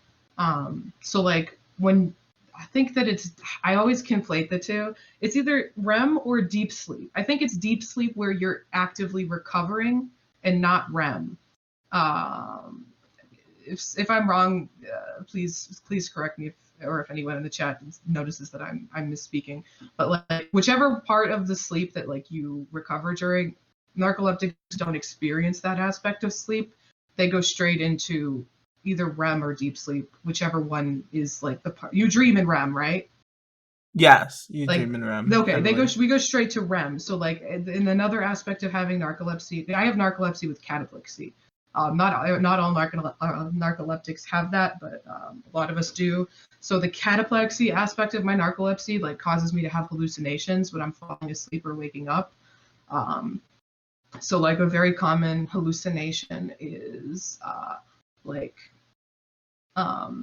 So like when I think that I always conflate the two. It's either REM or deep sleep. I think it's deep sleep where you're actively recovering and not REM. Um, if I'm wrong, please correct me, if anyone in the chat notices that I'm misspeaking. But like whichever part of the sleep that like you recover during, narcoleptics don't experience that aspect of sleep. They go straight into either REM or deep sleep, whichever one is like the part you dream in REM, right? Yes, you Like dream in REM, okay, I believe. we go straight to REM. So like in another aspect of having narcolepsy, I have narcolepsy with cataplexy. Not all narcoleptics have that, but a lot of us do. So the cataplexy aspect of my narcolepsy like causes me to have hallucinations when I'm falling asleep or waking up. Um, so like a very common hallucination is like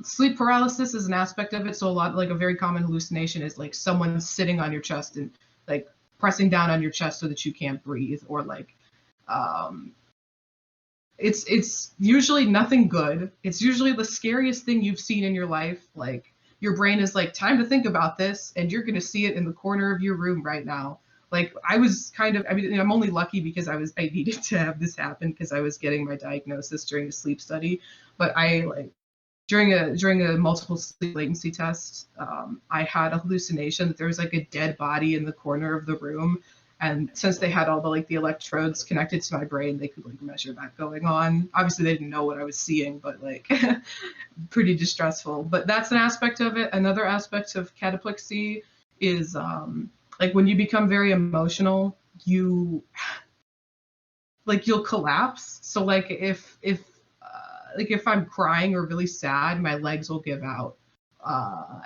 sleep paralysis is an aspect of it. So a lot like a very common hallucination is like someone sitting on your chest and like pressing down on your chest so that you can't breathe, or like um, it's usually nothing good. It's usually the scariest thing you've seen in your life. Like your brain is like, time to think about this, and you're gonna see it in the corner of your room right now. Like I was kind of, I mean, I'm only lucky because I needed to have this happen because I was getting my diagnosis during a sleep study. But I like during a multiple sleep latency test, I had a hallucination that there was like a dead body in the corner of the room, And since they had all the like the electrodes connected to my brain, they could like measure that going on. Obviously, they didn't know what I was seeing, but like pretty distressful. But that's an aspect of it. Another aspect of cataplexy is like when you become very emotional, you like you'll collapse. So like if I'm crying or really sad, my legs will give out.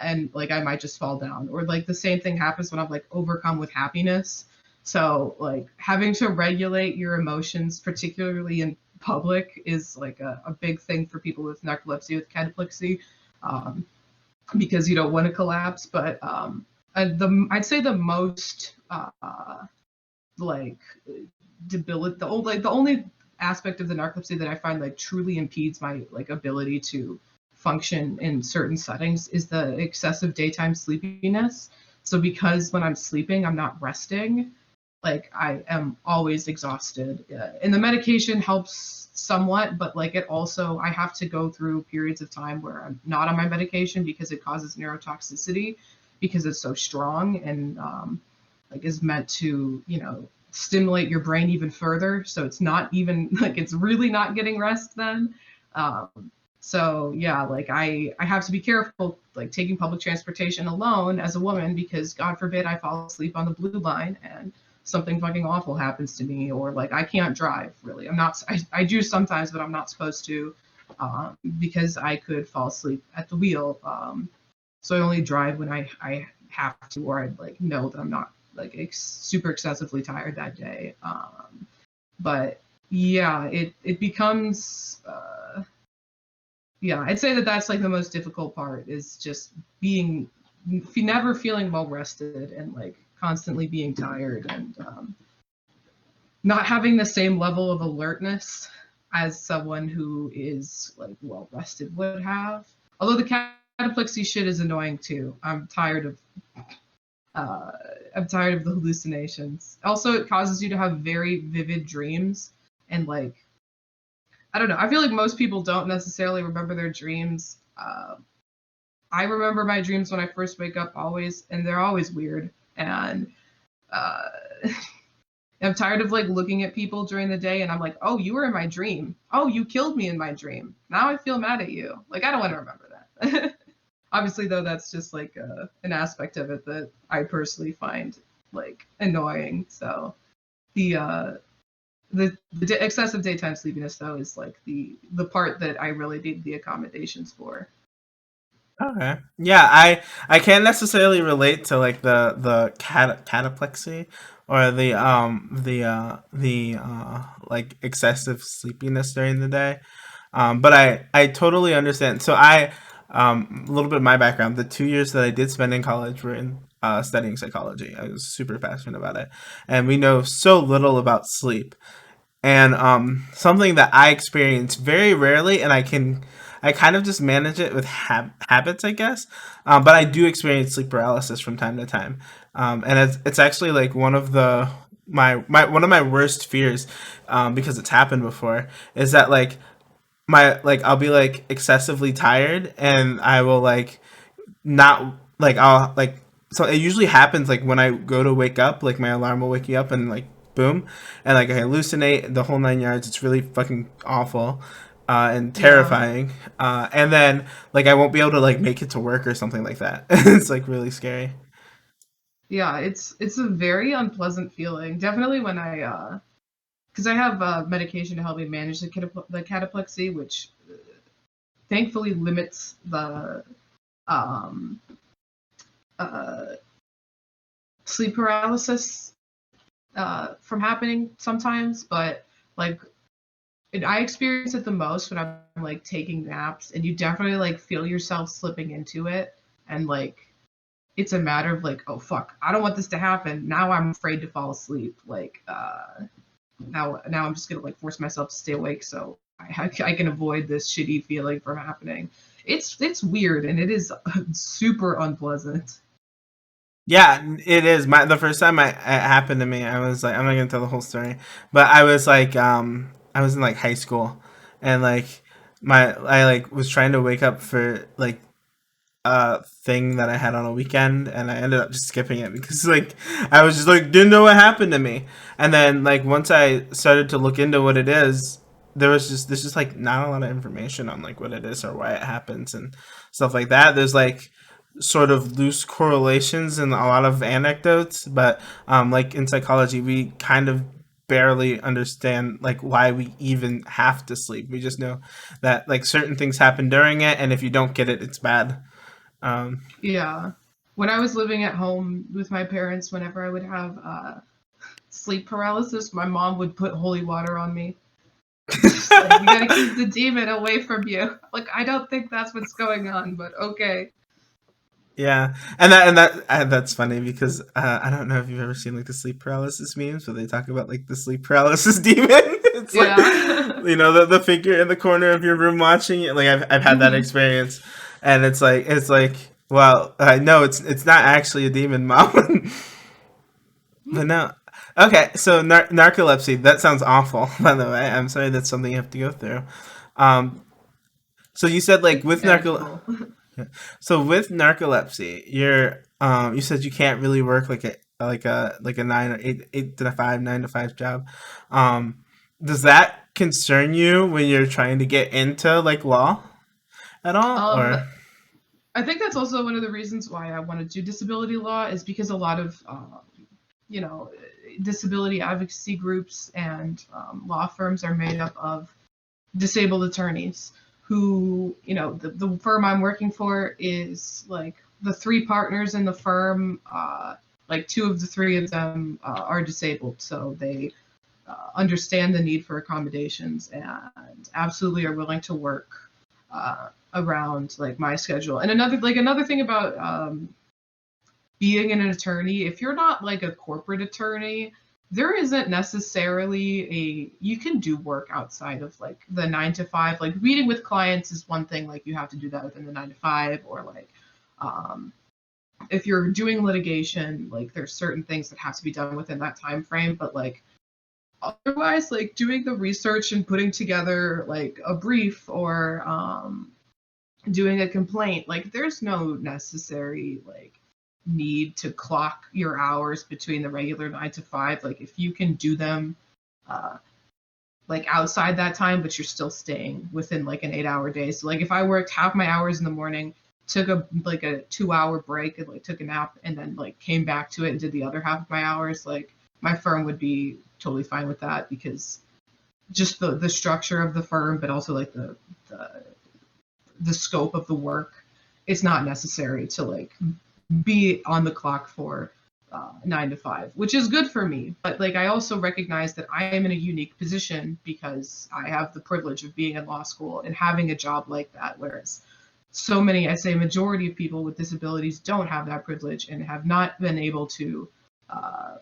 And like I might just fall down. Or like the same thing happens when I'm like overcome with happiness. So like having to regulate your emotions, particularly in public, is like a big thing for people with narcolepsy, with cataplexy, um, because you don't want to collapse. But I'd say the most like debilitating, the only aspect of the narcolepsy that I find like truly impedes my like ability to function in certain settings is the excessive daytime sleepiness. So because when I'm sleeping, I'm not resting, like I am always exhausted. And the medication helps somewhat, but like it also, I have to go through periods of time where I'm not on my medication because it causes neurotoxicity because it's so strong and like is meant to, stimulate your brain even further. So it's not even like it's really not getting rest then. So yeah, like I have to be careful like taking public transportation alone as a woman because God forbid I fall asleep on the blue line and something fucking awful happens to me, or like I can't drive really. I do sometimes, but I'm not supposed to because I could fall asleep at the wheel. So I only drive when I have to, or I like know that I'm not like super excessively tired that day. But yeah, it becomes yeah, I'd say that that's like the most difficult part is just being never feeling well rested and like constantly being tired and not having the same level of alertness as someone who is like well rested would have. Although the cataplexy shit is annoying too. Uh, I'm tired of the hallucinations. Also, it causes you to have very vivid dreams and like I don't know. I feel like most people don't necessarily remember their dreams. I remember my dreams when I first wake up always, and they're always weird. And uh, I'm tired of like looking at people during the day, and I'm like, oh, you were in my dream. Oh, you killed me in my dream. Now I feel mad at you. Like I don't want to remember that. Obviously, though, that's just like an aspect of it that I personally find like annoying. So the excessive daytime sleepiness though is like the part that I really need the accommodations for. Okay. Yeah, I can't necessarily relate to like the cataplexy or the like excessive sleepiness during the day. But I totally understand. So a little bit of my background. The 2 years that I did spend in college were in studying psychology. I was super passionate about it, and we know so little about sleep. And something that I experience very rarely, and I kind of just manage it with habits, I guess. But I do experience sleep paralysis from time to time, and it's actually like one of the my one of my worst fears, because it's happened before, is that like I'll be like excessively tired, and I will like not like I'll like so it usually happens like when I go to wake up, like my alarm will wake you up and like boom, and like I hallucinate the whole 9 yards. It's really fucking awful, and Yeah, terrifying. And then like I won't be able to like make it to work or something like that. It's like really scary. yeah, it's a very unpleasant feeling. Definitely when I because I have medication to help me manage the cataplexy, which thankfully limits the um, uh, sleep paralysis from happening sometimes. But like I experience it the most when I'm like taking naps, and you definitely like feel yourself slipping into it, and like it's a matter of like, oh fuck, I don't want this to happen. Now I'm afraid to fall asleep. Like now I'm just gonna like force myself to stay awake so I can avoid this shitty feeling from happening. It's weird and it is super unpleasant. Yeah, it is. The first time it happened to me, I was like, I'm not gonna tell the whole story, but I was like, I was in like high school, and like I like was trying to wake up for like thing that I had on a weekend, and I ended up just skipping it because like I was just like didn't know what happened to me. And then like once I started to look into what it is, there's just like not a lot of information on like what it is or why it happens and stuff like that. There's like sort of loose correlations and a lot of anecdotes, but like in psychology, we kind of barely understand like why we even have to sleep. We just know that like certain things happen during it, and if you don't get it, it's bad. Um, Yeah. When I was living at home with my parents, whenever I would have sleep paralysis, my mom would put holy water on me. She's like, "We gotta keep the demon away from you." Like, I don't think that's what's going on, but okay. yeah, and that's funny because I don't know if you've ever seen like the sleep paralysis memes where they talk about like the sleep paralysis demon. It's like Yeah. the figure in the corner of your room watching it. Like I've had that Mhm. experience, and it's like well I know it's not actually a demon, mom. But no. Okay, so narcolepsy. That sounds awful. By the way, I'm sorry that's something you have to go through. Um, so you said like It's with manageable. so with narcolepsy, you said you can't really work like a 9 to 5 9 to 5 job. Um, does that concern you when you're trying to get into like law at all, Um, or? I think that's also one of the reasons why I want to do disability law is because a lot of, you know, disability advocacy groups and law firms are made up of disabled attorneys who, you know, the firm I'm working for is like the three partners in the firm, like two of the three of them are disabled. So they understand the need for accommodations and absolutely are willing to work around like my schedule. And another thing about being an attorney, if you're not like a corporate attorney, there isn't necessarily you can do work outside of like the 9 to 5. Like meeting with clients is one thing, like you have to do that within the 9 to 5, or like um, if you're doing litigation, like there's certain things that have to be done within that time frame. But like otherwise, like doing the research and putting together like a brief or doing a complaint, like there's no necessary like need to clock your hours between the regular 9 to 5. Like if you can do them uh, like outside that time, but you're still staying within like an 8 hour day. So like if I worked half my hours in the morning, took a 2 hour break and like took a nap and then like came back to it and did the other half of my hours, like my firm would be totally fine with that because just the structure of the firm, but also like the the scope of the work, it's not necessary to like be on the clock for 9 to 5, which is good for me. But like I also recognize that I am in a unique position because I have the privilege of being in law school and having a job like that, whereas so many, I say majority of people with disabilities don't have that privilege and have not been able to uh,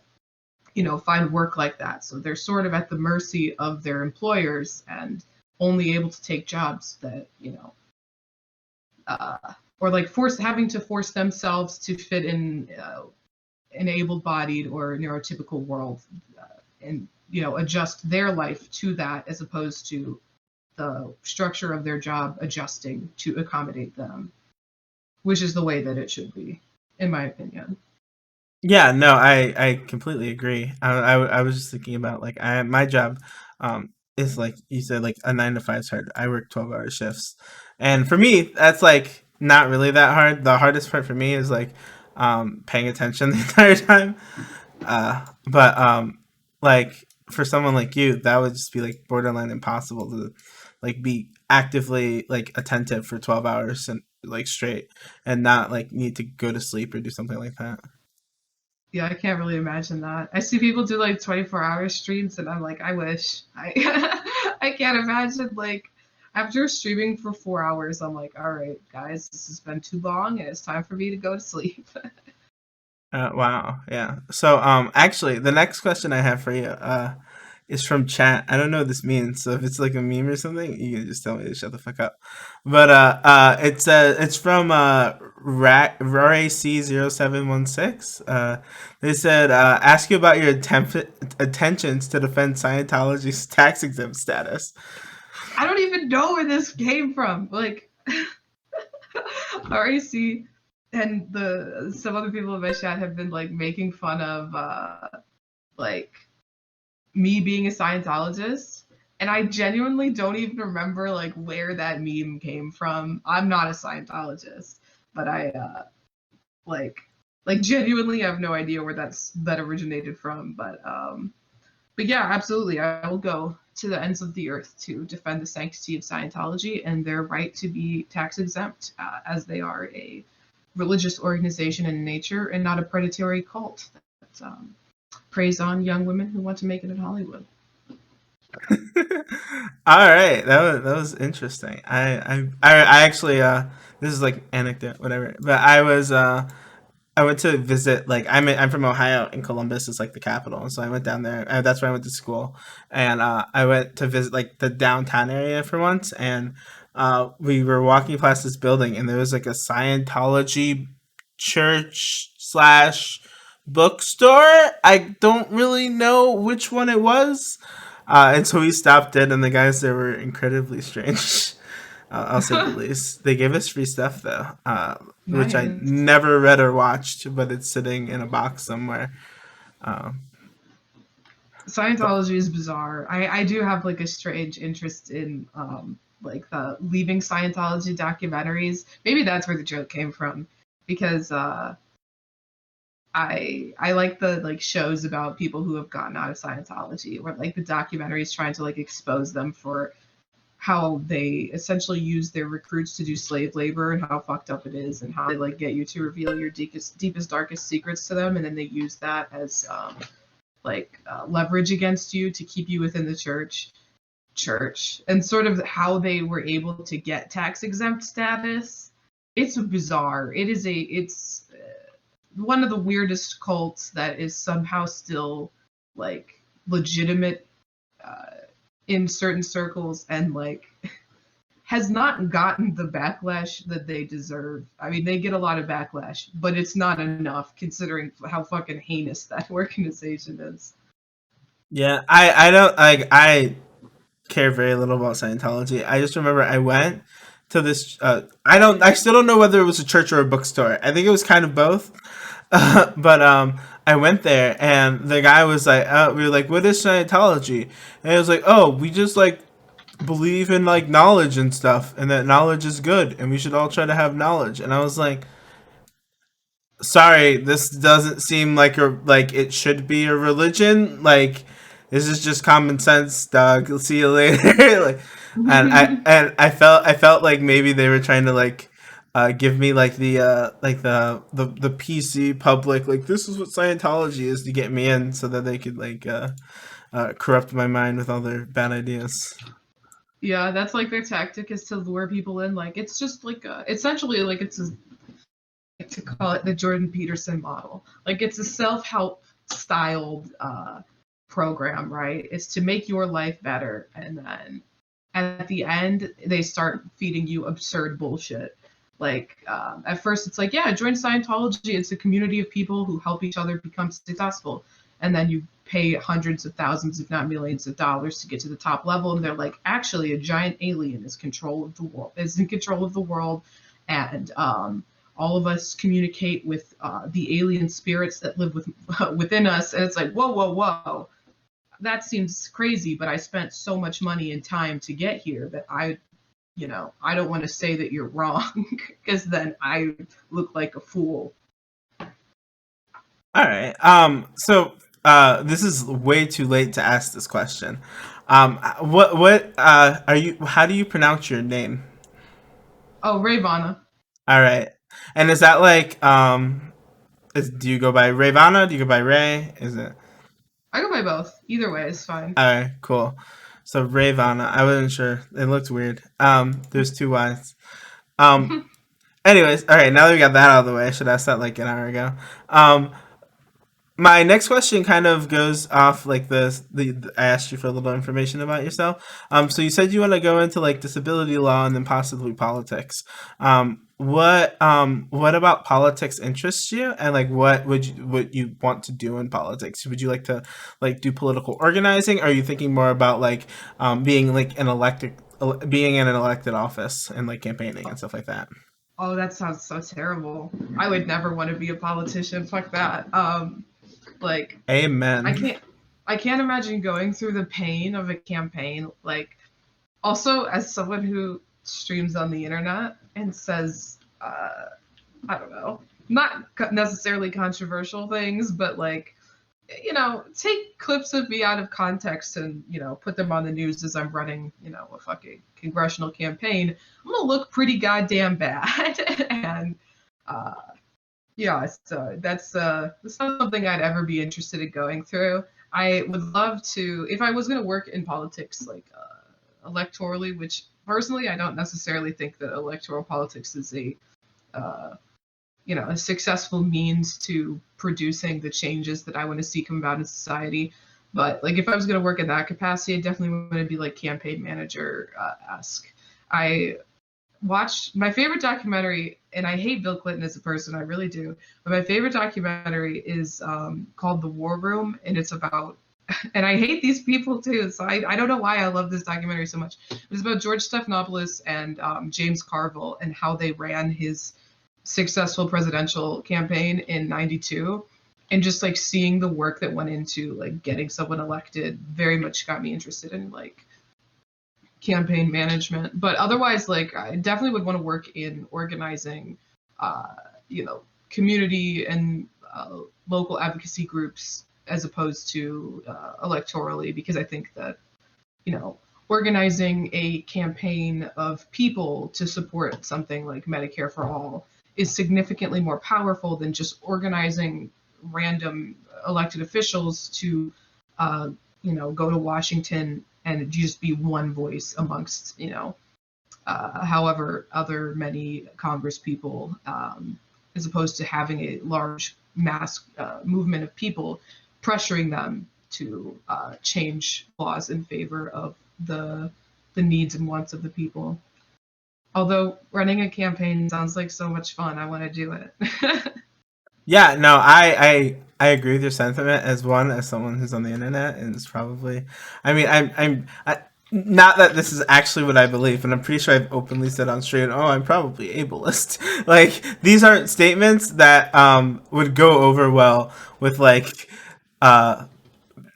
find work like that. So they're sort of at the mercy of their employers and only able to take jobs that uh, or like having to force themselves to fit in an able-bodied or neurotypical world, and adjust their life to that as opposed to the structure of their job adjusting to accommodate them, which is the way that it should be, in my opinion. Yeah, no, I completely agree. I was just thinking about like my job is like you said like a 9 to 5 start. I work 12-hour shifts, and for me that's like not really that hard. The hardest part for me is like paying attention the entire time. But like for someone like you, that would just be like borderline impossible to like be actively like attentive for 12 hours and like straight and not like need to go to sleep or do something like that. Yeah, I can't really imagine that. I see people do like 24-hour streams, and I'm like, I wish. I can't imagine like after streaming for 4 hours, I'm like, all right, guys, this has been too long, and it's time for me to go to sleep. Wow. Yeah. So, actually, the next question I have for you, is from chat. I don't know what this means. So if it's like a meme or something, you can just tell me to shut the fuck up. But it's from Rare C0716. They said, ask you about your attentions to defend Scientology's tax exempt status. I don't even know where this came from. Like, RAC and the some other people in my chat have been like making fun of like me being a Scientologist. And I genuinely don't even remember like where that meme came from. I'm not a Scientologist, but I like genuinely have no idea where that originated from. But yeah, absolutely. I will go to the ends of the earth to defend the sanctity of Scientology and their right to be tax exempt, as they are a religious organization in nature and not a predatory cult that preys on young women who want to make it in Hollywood. All right, that was interesting. I actually this is like anecdote, whatever. But I went to visit, like I'm from Ohio, and Columbus is like the capital, and so I went down there. That's where I went to school, and I went to visit like the downtown area for once, and we were walking past this building, and there was like a Scientology church slash bookstore. I don't really know which one it was, and so we stopped in, and the guys there were incredibly strange. I'll say the least. They gave us free stuff though, which I Nice. never read or watched, but it's sitting in a box somewhere. Um, but Scientology is bizarre. I do have like a strange interest in like the leaving Scientology documentaries. Maybe that's where the joke came from, because I like the like shows about people who have gotten out of Scientology, or like the documentaries trying to like expose them for how they essentially use their recruits to do slave labor and how fucked up it is, and how they like get you to reveal your deepest darkest secrets to them, and then they use that as leverage against you to keep you within the church, and sort of how they were able to get tax exempt status. It's bizarre. It's one of the weirdest cults that is somehow still like legitimate uh, in certain circles, and like has not gotten the backlash that they deserve. I mean, they get a lot of backlash, but it's not enough considering how fucking heinous that organization is. yeah, I don't like I care very little about Scientology. I just remember I went to this. I still don't know whether it was a church or a bookstore. I think it was kind of both. But I went there, and the guy was like, we were like, "What is Scientology?" And it was like, "Oh, we just like believe in like knowledge and stuff, and that knowledge is good, and we should all try to have knowledge." And I was like, sorry, this doesn't seem like it should be a religion. Like, this is just common sense, dog. I'll see you later. Like, and I felt like maybe they were trying to like give me like the PC public, like, this is what Scientology is, to get me in so that they could like corrupt my mind with all their bad ideas. Yeah, that's like their tactic, is to lure people in. Like it's just like essentially like it's a, to call it the Jordan Peterson model. Like it's a self-help styled program, right? It's to make your life better, and then at the end they start feeding you absurd bullshit. Like at first it's like, yeah, join Scientology. It's a community of people who help each other become successful, and then you pay hundreds of thousands, if not millions of dollars to get to the top level, and they're like, actually, a giant alien is in control of the world, and all of us communicate with the alien spirits that live within us. And it's like, whoa, whoa, whoa, that seems crazy, but I spent so much money and time to get here that I don't want to say that you're wrong, because then I look like a fool. All right. So this is way too late to ask this question. What are you? How do you pronounce your name? Oh, Ravana. All right. And is that like do you go by Rayvana? Do you go by Ray? Is it? I go by both. Either way is fine. All right, cool. So Rayvana, I wasn't sure. It looked weird. There's two Y's. Um, anyways, all right. Now that we got that out of the way, I should ask that like an hour ago. Um, my next question kind of goes off like the I asked you for a little information about yourself. So you said you want to go into like disability law and then possibly politics. What about politics interests you, and like what you want to do in politics? Would you like to like do political organizing? Or are you thinking more about like being like being in an elected office and like campaigning and stuff like that? Oh, that sounds so terrible. I would never want to be a politician. Fuck that. Like I Amen. can't I can't imagine going through the pain of a campaign. Like, also, as someone who streams on the internet and says, I don't know, not necessarily controversial things, but like, take clips of me out of context and, put them on the news as I'm running, a fucking congressional campaign, I'm gonna look pretty goddamn bad. And uh, yeah, so that's not something I'd ever be interested in going through. I would love to, if I was gonna work in politics, like electorally, which personally I don't necessarily think that electoral politics is uh, a successful means to producing the changes that I want to see come about in society. But like, if I was going to work in that capacity, I definitely want to be like campaign manager esque. I watched my favorite documentary, and I hate Bill Clinton as a person, I really do. But my favorite documentary is called The War Room, and it's about, and I hate these people too. So I don't know why I love this documentary so much. It's about George Stephanopoulos and James Carville and how they ran his successful presidential campaign in 92, and just like seeing the work that went into like getting someone elected very much got me interested in like campaign management. But otherwise, like, I definitely would want to work in organizing uh community and local advocacy groups as opposed to electorally, because I think that organizing a campaign of people to support something like Medicare for all is significantly more powerful than just organizing random elected officials to, uh, go to Washington and just be one voice amongst, however other many Congress people, as opposed to having a large mass movement of people pressuring them to change laws in favor of the needs and wants of the people. Although running a campaign sounds like so much fun, I want to do it. Yeah, no, I agree with your sentiment as someone who's on the internet, and it's probably, I mean, not that this is actually what I believe, and I'm pretty sure I've openly said on stream, oh, I'm probably ableist. Like, these aren't statements that would go over well with like uh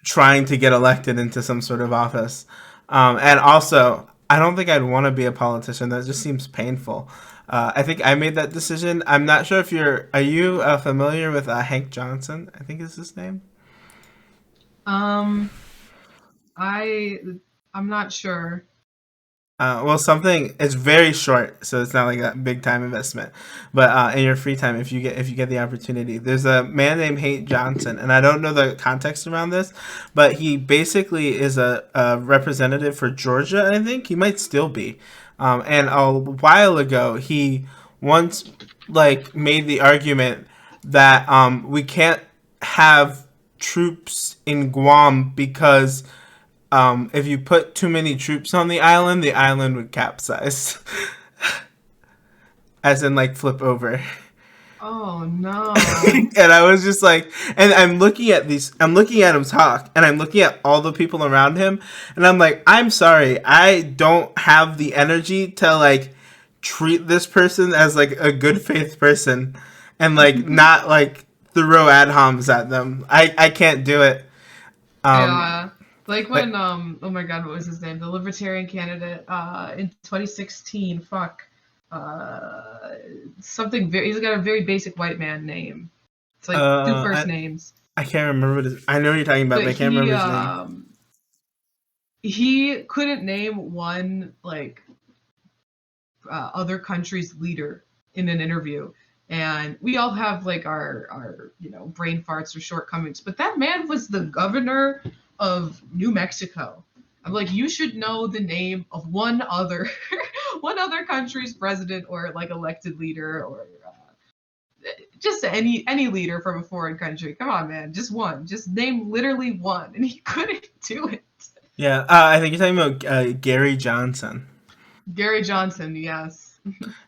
trying to get elected into some sort of office. And also, I don't think I'd want to be a politician. That just seems painful. I think I made that decision. I'm not sure if are you familiar with Hank Johnson? I think is his name. um, I I'm not sure. Well, something it's very short, so it's not like a big time investment. But in your free time, if you get the opportunity, there's a man named Hank Johnson, and I don't know the context around this, but he basically is a representative for Georgia. I think he might still be. And a while ago, he once like made the argument that we can't have troops in Guam because if you put too many troops on the island would capsize. As in, like, flip over. Oh no. And I was just like, and I'm looking at him talk, and I'm looking at all the people around him, and I'm like, I'm sorry, I don't have the energy to, like, treat this person as, like, a good faith person, and, like, not, like, throw ad homs at them. I can't do it. Um, Yeah. Like but when oh my god, what was his name? The libertarian candidate in 2016, fuck. Uh Something very, he's got a very basic white man name. It's like two first I names. I can't remember I know what you're talking about, But but I can't remember his name. he couldn't name one like other country's leader in an interview. And we all have like our brain farts or shortcomings, but that man was the governor of New Mexico. I'm like, you should know the name of one other one other country's president or like elected leader, or just any leader from a foreign country. Come on, man, just one. Just name literally one, and he couldn't do it. Yeah, I think you're talking about Gary Johnson. Gary Johnson, yes.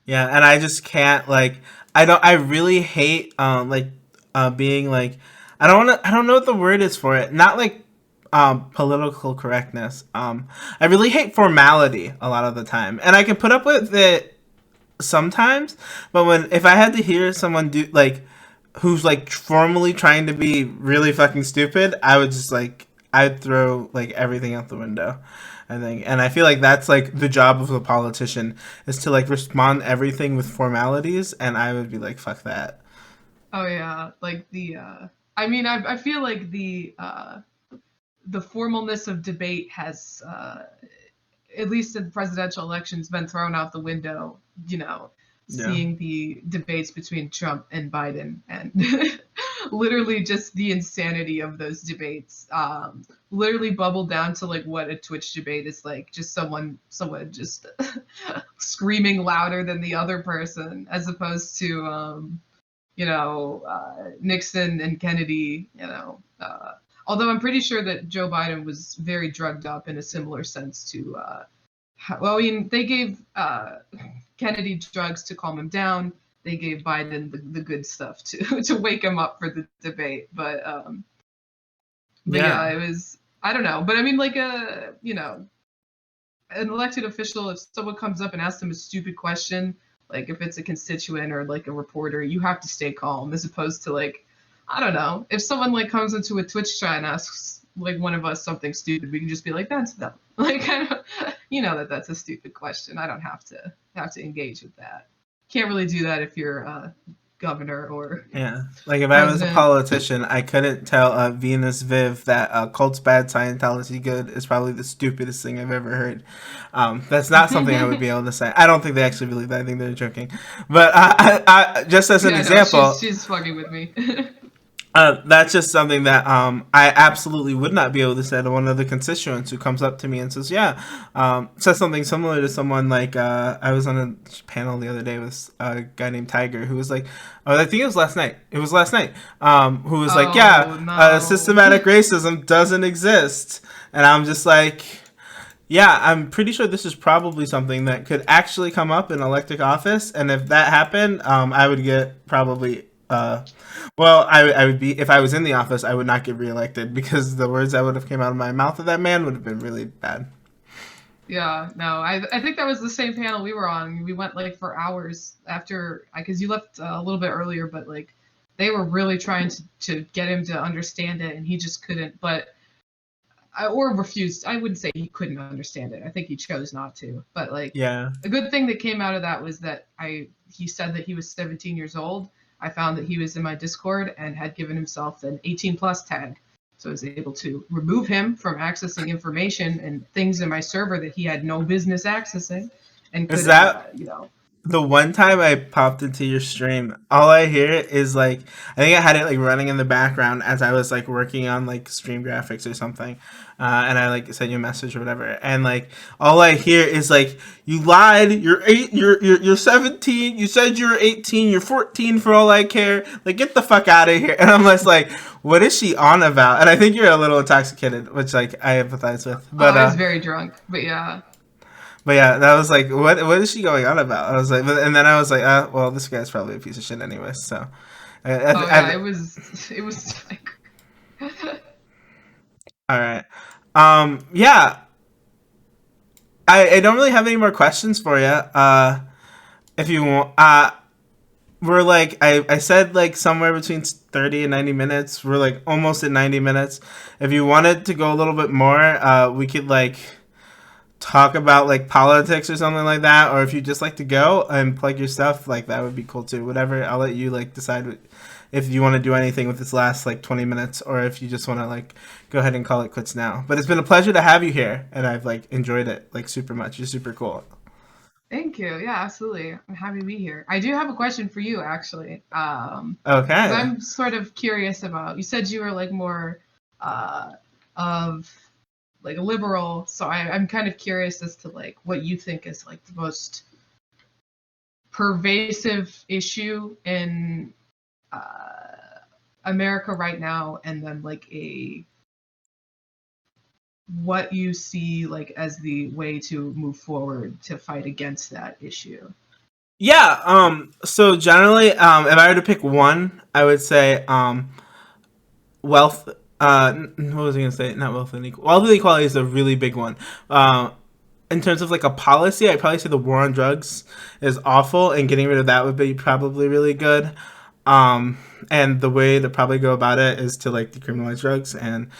Yeah, and I just can't like I don't I really hate like being like I don't know what the word is for it. Not like political correctness. I really hate formality a lot of the time. And I can put up with it sometimes, but when if I had to hear someone do like who's like formally trying to be really fucking stupid, I would just like I'd throw like everything out the window. I think, and I feel like that's like the job of a politician is to like respond everything with formalities, and I would be like, fuck that. Oh yeah, like I mean, I feel like the formalness of debate has, at least in presidential elections, been thrown out the window. You know, Yeah. seeing the debates between Trump and Biden, and literally just the insanity of those debates. Literally bubbled down to like what a Twitch debate is like, just someone just screaming louder than the other person, as opposed to Nixon and Kennedy, although I'm pretty sure that Joe Biden was very drugged up in a similar sense to, well, I mean, they gave Kennedy drugs to calm him down. They gave Biden the good stuff to to wake him up for the debate. But Yeah. yeah, it was, I don't know. But I mean, like an elected official, if someone comes up and asks them a stupid question, like if it's a constituent or like a reporter, you have to stay calm, as opposed to like, I don't know, if someone like comes into a Twitch chat and asks like one of us something stupid, we can just be like, that's dumb. Like, I don't, that's a stupid question. I don't have to engage with that. Can't really do that if you're a governor or Yeah. Like if I was a president. politician, I couldn't tell Venus Viv that cults bad, Scientology good is probably the stupidest thing I've ever heard. That's not something I would be able to say. I don't think they actually believe that. I think they're joking. But just as an Yeah, no, she's example, she's fucking with me. that's just something that I absolutely would not be able to say to one of the constituents who comes up to me and says, "Yeah," says something similar to someone like I was on a panel the other day with a guy named Tiger who was like, oh, I think it was last night. It was last night. Who was like, "Yeah, Oh no. systematic racism doesn't exist," and I'm just like. Yeah, I'm pretty sure this is probably something that could actually come up in elected office, and if that happened, I would get probably. Well, I would be if I was in the office, I would not get reelected because the words that would have came out of my mouth of that man would have been really bad. Yeah, no, I think that was the same panel we were on. We went like for hours after, because you left a little bit earlier, but like they were really trying to get him to understand it, and he just couldn't. But or refused. I wouldn't say he couldn't understand it. I think he chose not to. But like Yeah. a good thing that came out of that was that he said that he was 17 years old. I found that he was in my Discord and had given himself an 18 plus tag. So I was able to remove him from accessing information and things in my server that he had no business accessing, and Is could, that the one time I popped into your stream, all I hear is like I think I had it like running in the background as I was like working on like stream graphics or something, and I like sent you a message or whatever, and like all I hear is like you lied, you're eight, you're 17, you said you're 18, you're 14 for all I care, like get the fuck out of here, and I'm just like, what is she on about? And I think you're a little intoxicated, which like I empathize with, I was very drunk, but yeah. but yeah, that was like, what is she going on about? I was like, and then I was like, well, this guy's probably a piece of shit anyway. So, Oh yeah, it was like all right, yeah, I don't really have any more questions for you. If you want, we're like, I said like somewhere between 30 and 90 minutes. We're like almost at 90 minutes. If you wanted to go a little bit more, we could like talk about like politics or something like that, or if you just like to go and plug your stuff, like that would be cool too. Whatever, I'll let you like decide if you want to do anything with this last like 20 minutes, or if you just want to like go ahead and call it quits now. But it's been a pleasure to have you here, and I've like enjoyed it like super much. You're super cool. thank you. Yeah, absolutely. I'm happy to be here. I do have a question for you, actually. Because Okay. I'm sort of curious about. You said you were like more uh, of like a liberal, so I'm kind of curious as to like what you think is like the most pervasive issue in America right now, and then like a what you see like as the way to move forward to fight against that issue. Yeah. So generally, if I were to pick one, I would say wealth. What was I gonna say? Not wealth inequality. Wealth inequality is a really big one. in terms of like a policy, I'd probably say the war on drugs is awful, and getting rid of that would be probably really good. Um, and the way to probably go about it is to like decriminalize drugs and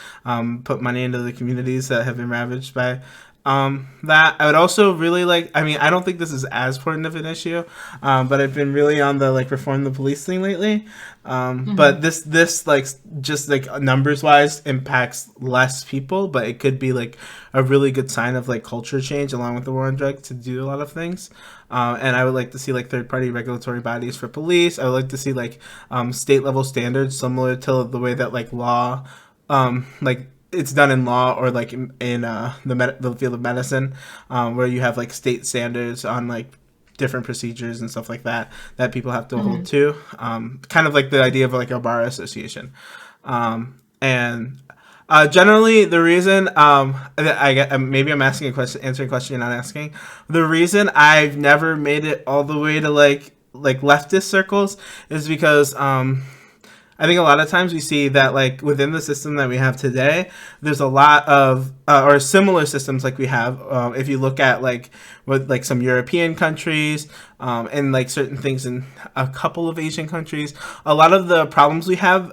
put money into the communities that have been ravaged by that. I would also really like. I mean, I don't think this is as important of an issue, but I've been really on the like reform the police thing lately. Hmm. But this like just like numbers wise impacts less people, but it could be like a really good sign of like culture change along with the war on drugs to do a lot of things. And I would like to see like third party regulatory bodies for police. I would like to see like state level standards similar to the way that like law, like it's done in law or like in the field of medicine, where you have like state standards on like different procedures and stuff like that that people have to hold Hmm. to. Kind of like the idea of like a bar association. And generally, the reason I get maybe I'm asking a question, answering a question you're not asking. The reason I've never made it all the way to like leftist circles is because I think a lot of times we see that like within the system that we have today, there's a lot of or similar systems like we have. If you look at like with like some European countries and like certain things in a couple of Asian countries, a lot of the problems we have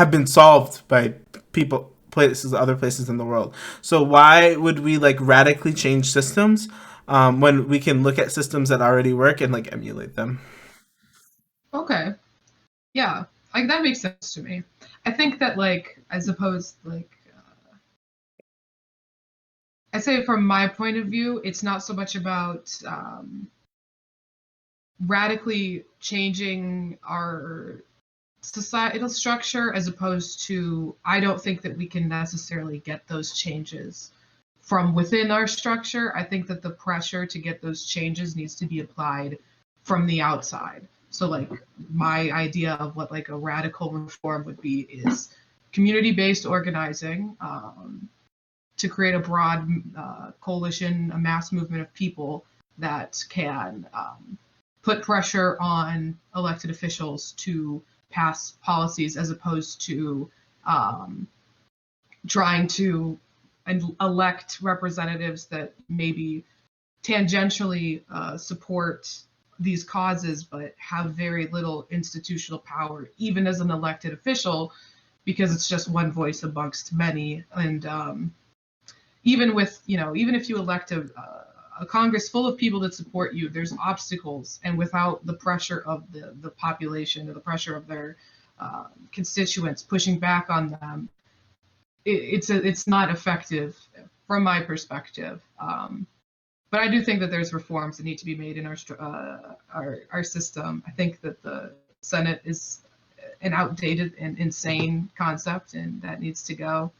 been solved by people places other places in the world. So why would we like radically change systems when we can look at systems that already work and like emulate them? Okay. Yeah. Like that makes sense to me. I think that like I suppose like I say from my point of view, it's not so much about radically changing our societal structure as opposed to I don't think that we can necessarily get those changes from within our structure. I think that the pressure to get those changes needs to be applied from the outside. So like my idea of what like a radical reform would be is community-based organizing, to create a broad coalition, a mass movement of people that can put pressure on elected officials to pass policies as opposed to um, trying to elect representatives that maybe tangentially support these causes but have very little institutional power, even as an elected official, because it's just one voice amongst many. And even with, even if you elect a Congress full of people that support you, there's obstacles, and without the pressure of the population or the pressure of their constituents pushing back on them, it's not effective from my perspective. But I do think that there's reforms that need to be made in our system. I think that the Senate is an outdated and insane concept, and that needs to go.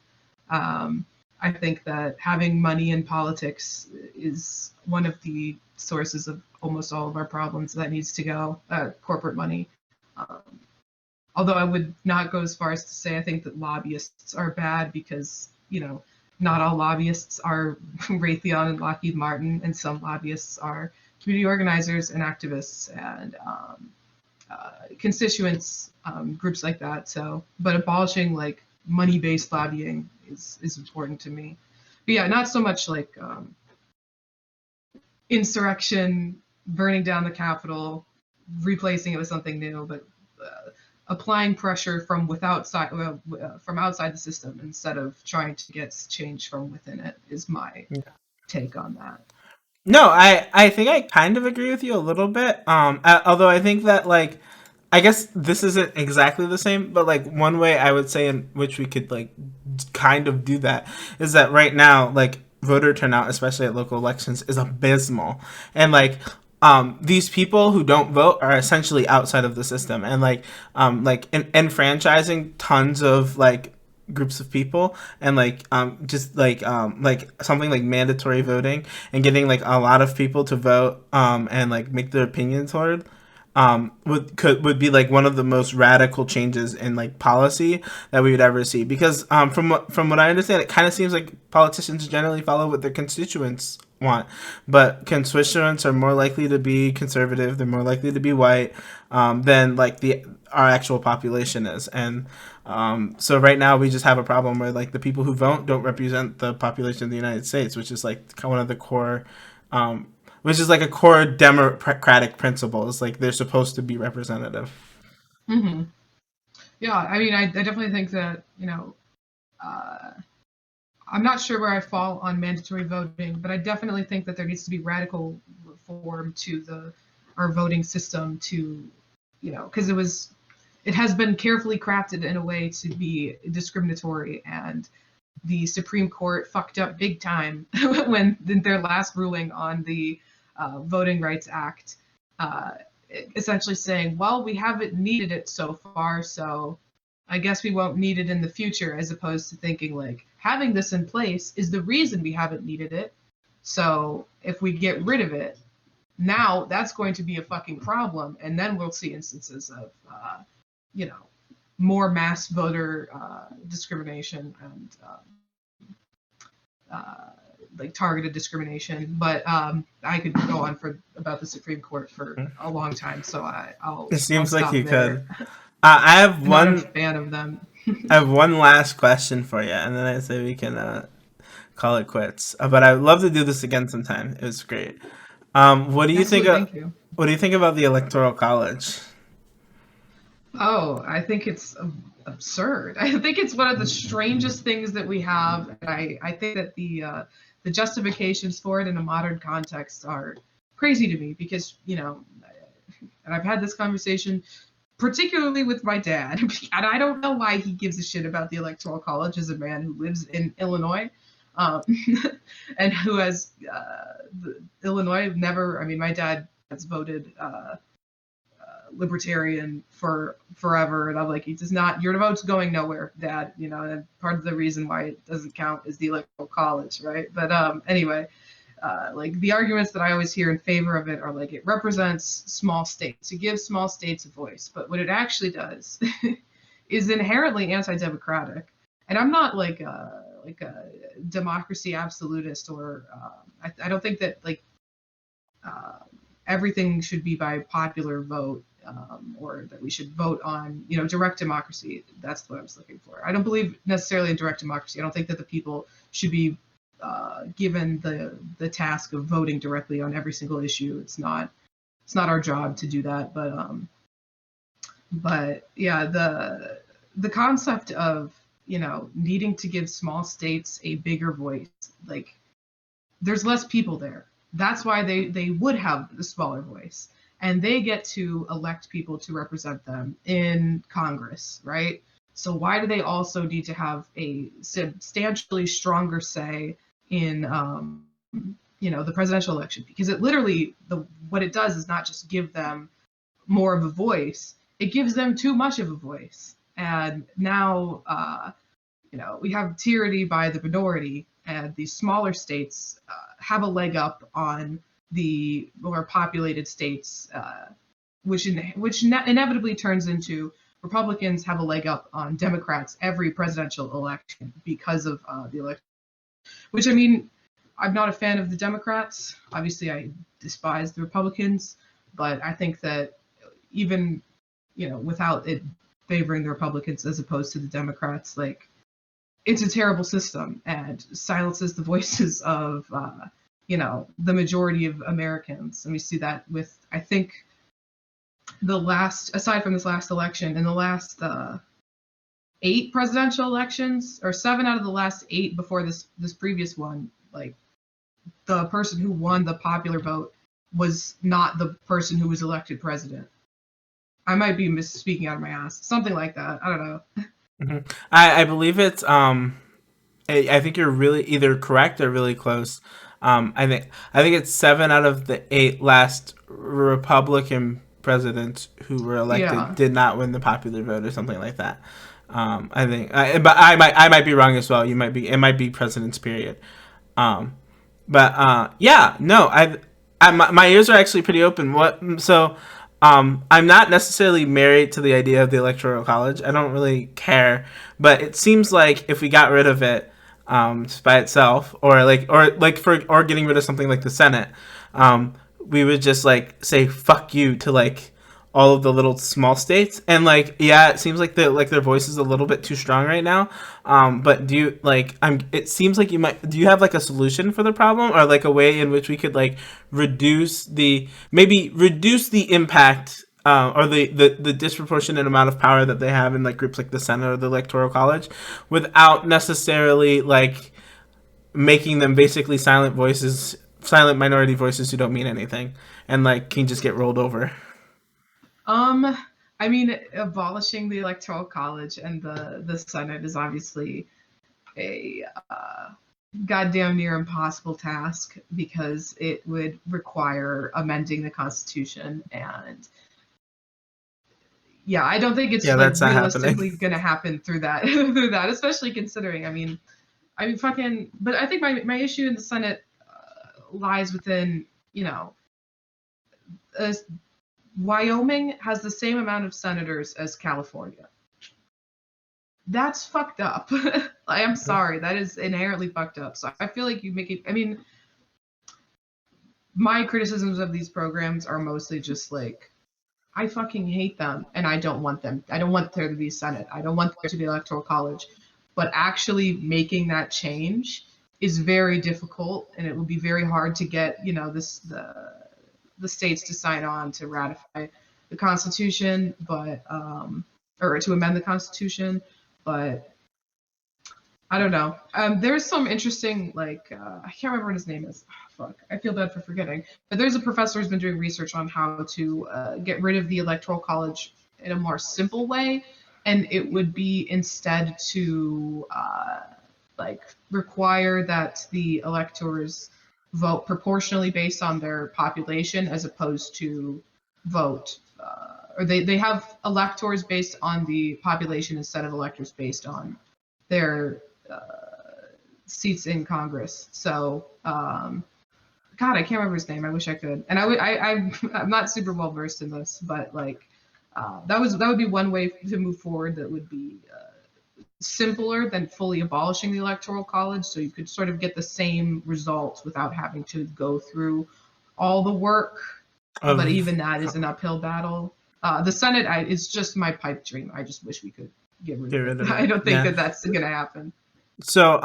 Um, I think that having money in politics is one of the sources of almost all of our problems. That needs to go. Corporate money. Um, Although I would not go as far as to say I think that lobbyists are bad, because not all lobbyists are Raytheon and Lockheed Martin, and some lobbyists are community organizers and activists and constituents, groups like that. So, but abolishing like money-based lobbying is important to me. But yeah, not so much like insurrection, burning down the Capitol, replacing it with something new, but applying pressure from from outside the system instead of trying to get change from within it is my take on that. No, I think I kind of agree with you a little bit. Although I think that like, I guess this isn't exactly the same, but like one way I would say in which we could like kind of do that is that right now like voter turnout, especially at local elections, is abysmal, and like these people who don't vote are essentially outside of the system, and like enfranchising tons of like groups of people and like just like something like mandatory voting and getting like a lot of people to vote and like make their opinions heard would be like one of the most radical changes in like policy that we would ever see. Because from what I understand, it kind of seems like politicians generally follow what their constituents want, but constituents are more likely to be conservative. They're more likely to be white than like the our actual population is, and so right now we just have a problem where like the people who vote don't represent the population of the United States, which is like one of the core, which is like a core democratic principle. Is like they're supposed to be representative. Hmm. Yeah, I mean, I definitely think that, uh, I'm not sure where I fall on mandatory voting, but I definitely think that there needs to be radical reform to our voting system to, because it has been carefully crafted in a way to be discriminatory, and the Supreme Court fucked up big time when their last ruling on the Voting Rights Act, uh, essentially saying, well, we haven't needed it so far, so I guess we won't need it in the future, as opposed to thinking like having this in place is the reason we haven't needed it. So if we get rid of it, now that's going to be a fucking problem, and then we'll see instances of, you know, more mass voter discrimination and uh, like targeted discrimination. But I could go on for about the Supreme Court for a long time, so It I'll seems like stop you there. could. I have I'm not a one. fan of them. I have one last question for you, and then I say we can call it quits. But I'd love to do this again sometime. It was great. What do you think Absolutely, of? thank you. What do you think about the Electoral College? Oh, I think it's absurd. I think it's one of the strangest things that we have, and I think that the justifications for it in a modern context are crazy to me because, and I've had this conversation particularly with my dad, and I don't know why he gives a shit about the Electoral College as a man who lives in Illinois, um, and who has Illinois never. I mean, my dad has voted libertarian for forever, and I'm like, it does not. Your vote's going nowhere, Dad. And part of the reason why it doesn't count is the Electoral College, right? But anyway, like the arguments that I always hear in favor of it are like it represents small states, it gives small states a voice, but what it actually does is inherently anti-democratic. And I'm not like a democracy absolutist, or I don't think that like uh, everything should be by popular vote, or that we should vote on, direct democracy. That's what I was looking for. I don't believe necessarily in direct democracy. I don't think that the people should be given the task of voting directly on every single issue. It's not our job to do that. But yeah, the concept of needing to give small states a bigger voice, like there's less people there. That's why they would have the smaller voice, and they get to elect people to represent them in Congress, right? So why do they also need to have a substantially stronger say in the presidential election? Because it literally what it does is not just give them more of a voice, it gives them too much of a voice. And now we have tyranny by the minority, and these smaller states have a leg up on the more populated states, which inevitably turns into Republicans have a leg up on Democrats every presidential election because of the election. Which, I mean, I'm not a fan of the Democrats. Obviously, I despise the Republicans, but I think that even without it favoring the Republicans as opposed to the Democrats, like it's a terrible system and silences the voices of the majority of Americans. And we see that with, I think, aside from this last election, in the last 8 presidential elections, or 7 out of the last 8 before this previous one, like the person who won the popular vote was not the person who was elected president. I might be misspeaking out of my ass, something like that. I don't know. I believe it's I think you're really either correct or really close. I think it's 7 out of the 8 last Republican presidents who were elected Yeah. did not win the popular vote or something like that. But I might be wrong as well. It might be president's period. Um, but yeah, no, my ears are actually pretty open. What so? I'm not necessarily married to the idea of the Electoral College. I don't really care, but it seems like if we got rid of it just by itself, or getting rid of something like the Senate, we would just like say fuck you to like all of the little small states, and like yeah, it seems like their voice is a little bit too strong right now. But do you like I'm it seems like you might do you have like a solution for the problem, or like a way in which we could like reduce the impact, or the disproportionate amount of power that they have in like groups like the Senate or the Electoral College, without necessarily like making them basically silent minority voices who don't mean anything, and like can just get rolled over. Um, I mean, abolishing the Electoral College and the Senate is obviously a goddamn near impossible task because it would require amending the Constitution, and yeah, I don't think it's Yeah, like that's not happening. realistically gonna happen through that through that, especially considering. I mean, fucking. But I think my issue in the Senate lies within, you know, uh, Wyoming has the same amount of senators as California. That's fucked up. I'm sorry, that is inherently fucked up. So I feel like you make it. I mean, my criticisms of these programs are mostly just like, I fucking hate them and I don't want them. I don't want there to be Senate. I don't want there to be Electoral College. But actually making that change is very difficult, and it will be very hard to get, the states to sign on to ratify the Constitution, but or to amend the Constitution. But I don't know. There's some interesting, like, I can't remember what his name is. Fuck, I feel bad for forgetting. But there's a professor who's been doing research on how to get rid of the Electoral College in a more simple way, and it would be instead to like require that the electors vote proportionally based on their population, as opposed to vote. Or they have electors based on the population instead of electors based on their seats in Congress. So, God, I can't remember his name. I wish I could. And I'm not super well versed in this, but like, that would be one way to move forward that would be simpler than fully abolishing the Electoral College. So you could sort of get the same results without having to go through all the work. But Of even that is an uphill battle. The Senate is just my pipe dream. I just wish we could get rid Get of it. rid of I it. don't think Yeah. that that's gonna happen. So,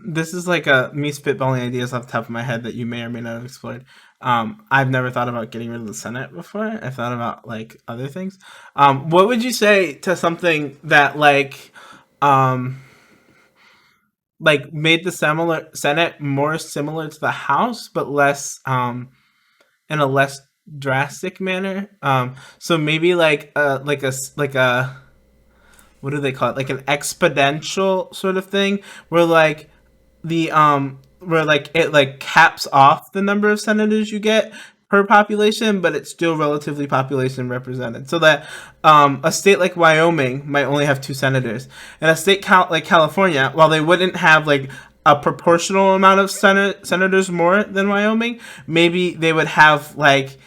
this is like a me spitballing ideas off the top of my head that you may or may not have explored. I've never thought about getting rid of the Senate before. I've thought about like other things. What would you say to something that um, like made the similar Senate more similar to the House, but less, in a less drastic manner? So maybe like a what do they call it? Like an exponential sort of thing, where like where like it like caps off the number of senators you get per population, but it's still relatively population represented. So that a state like Wyoming might only have two senators, and a state like California, while they wouldn't have like a proportional amount of senators more than Wyoming, maybe they would have like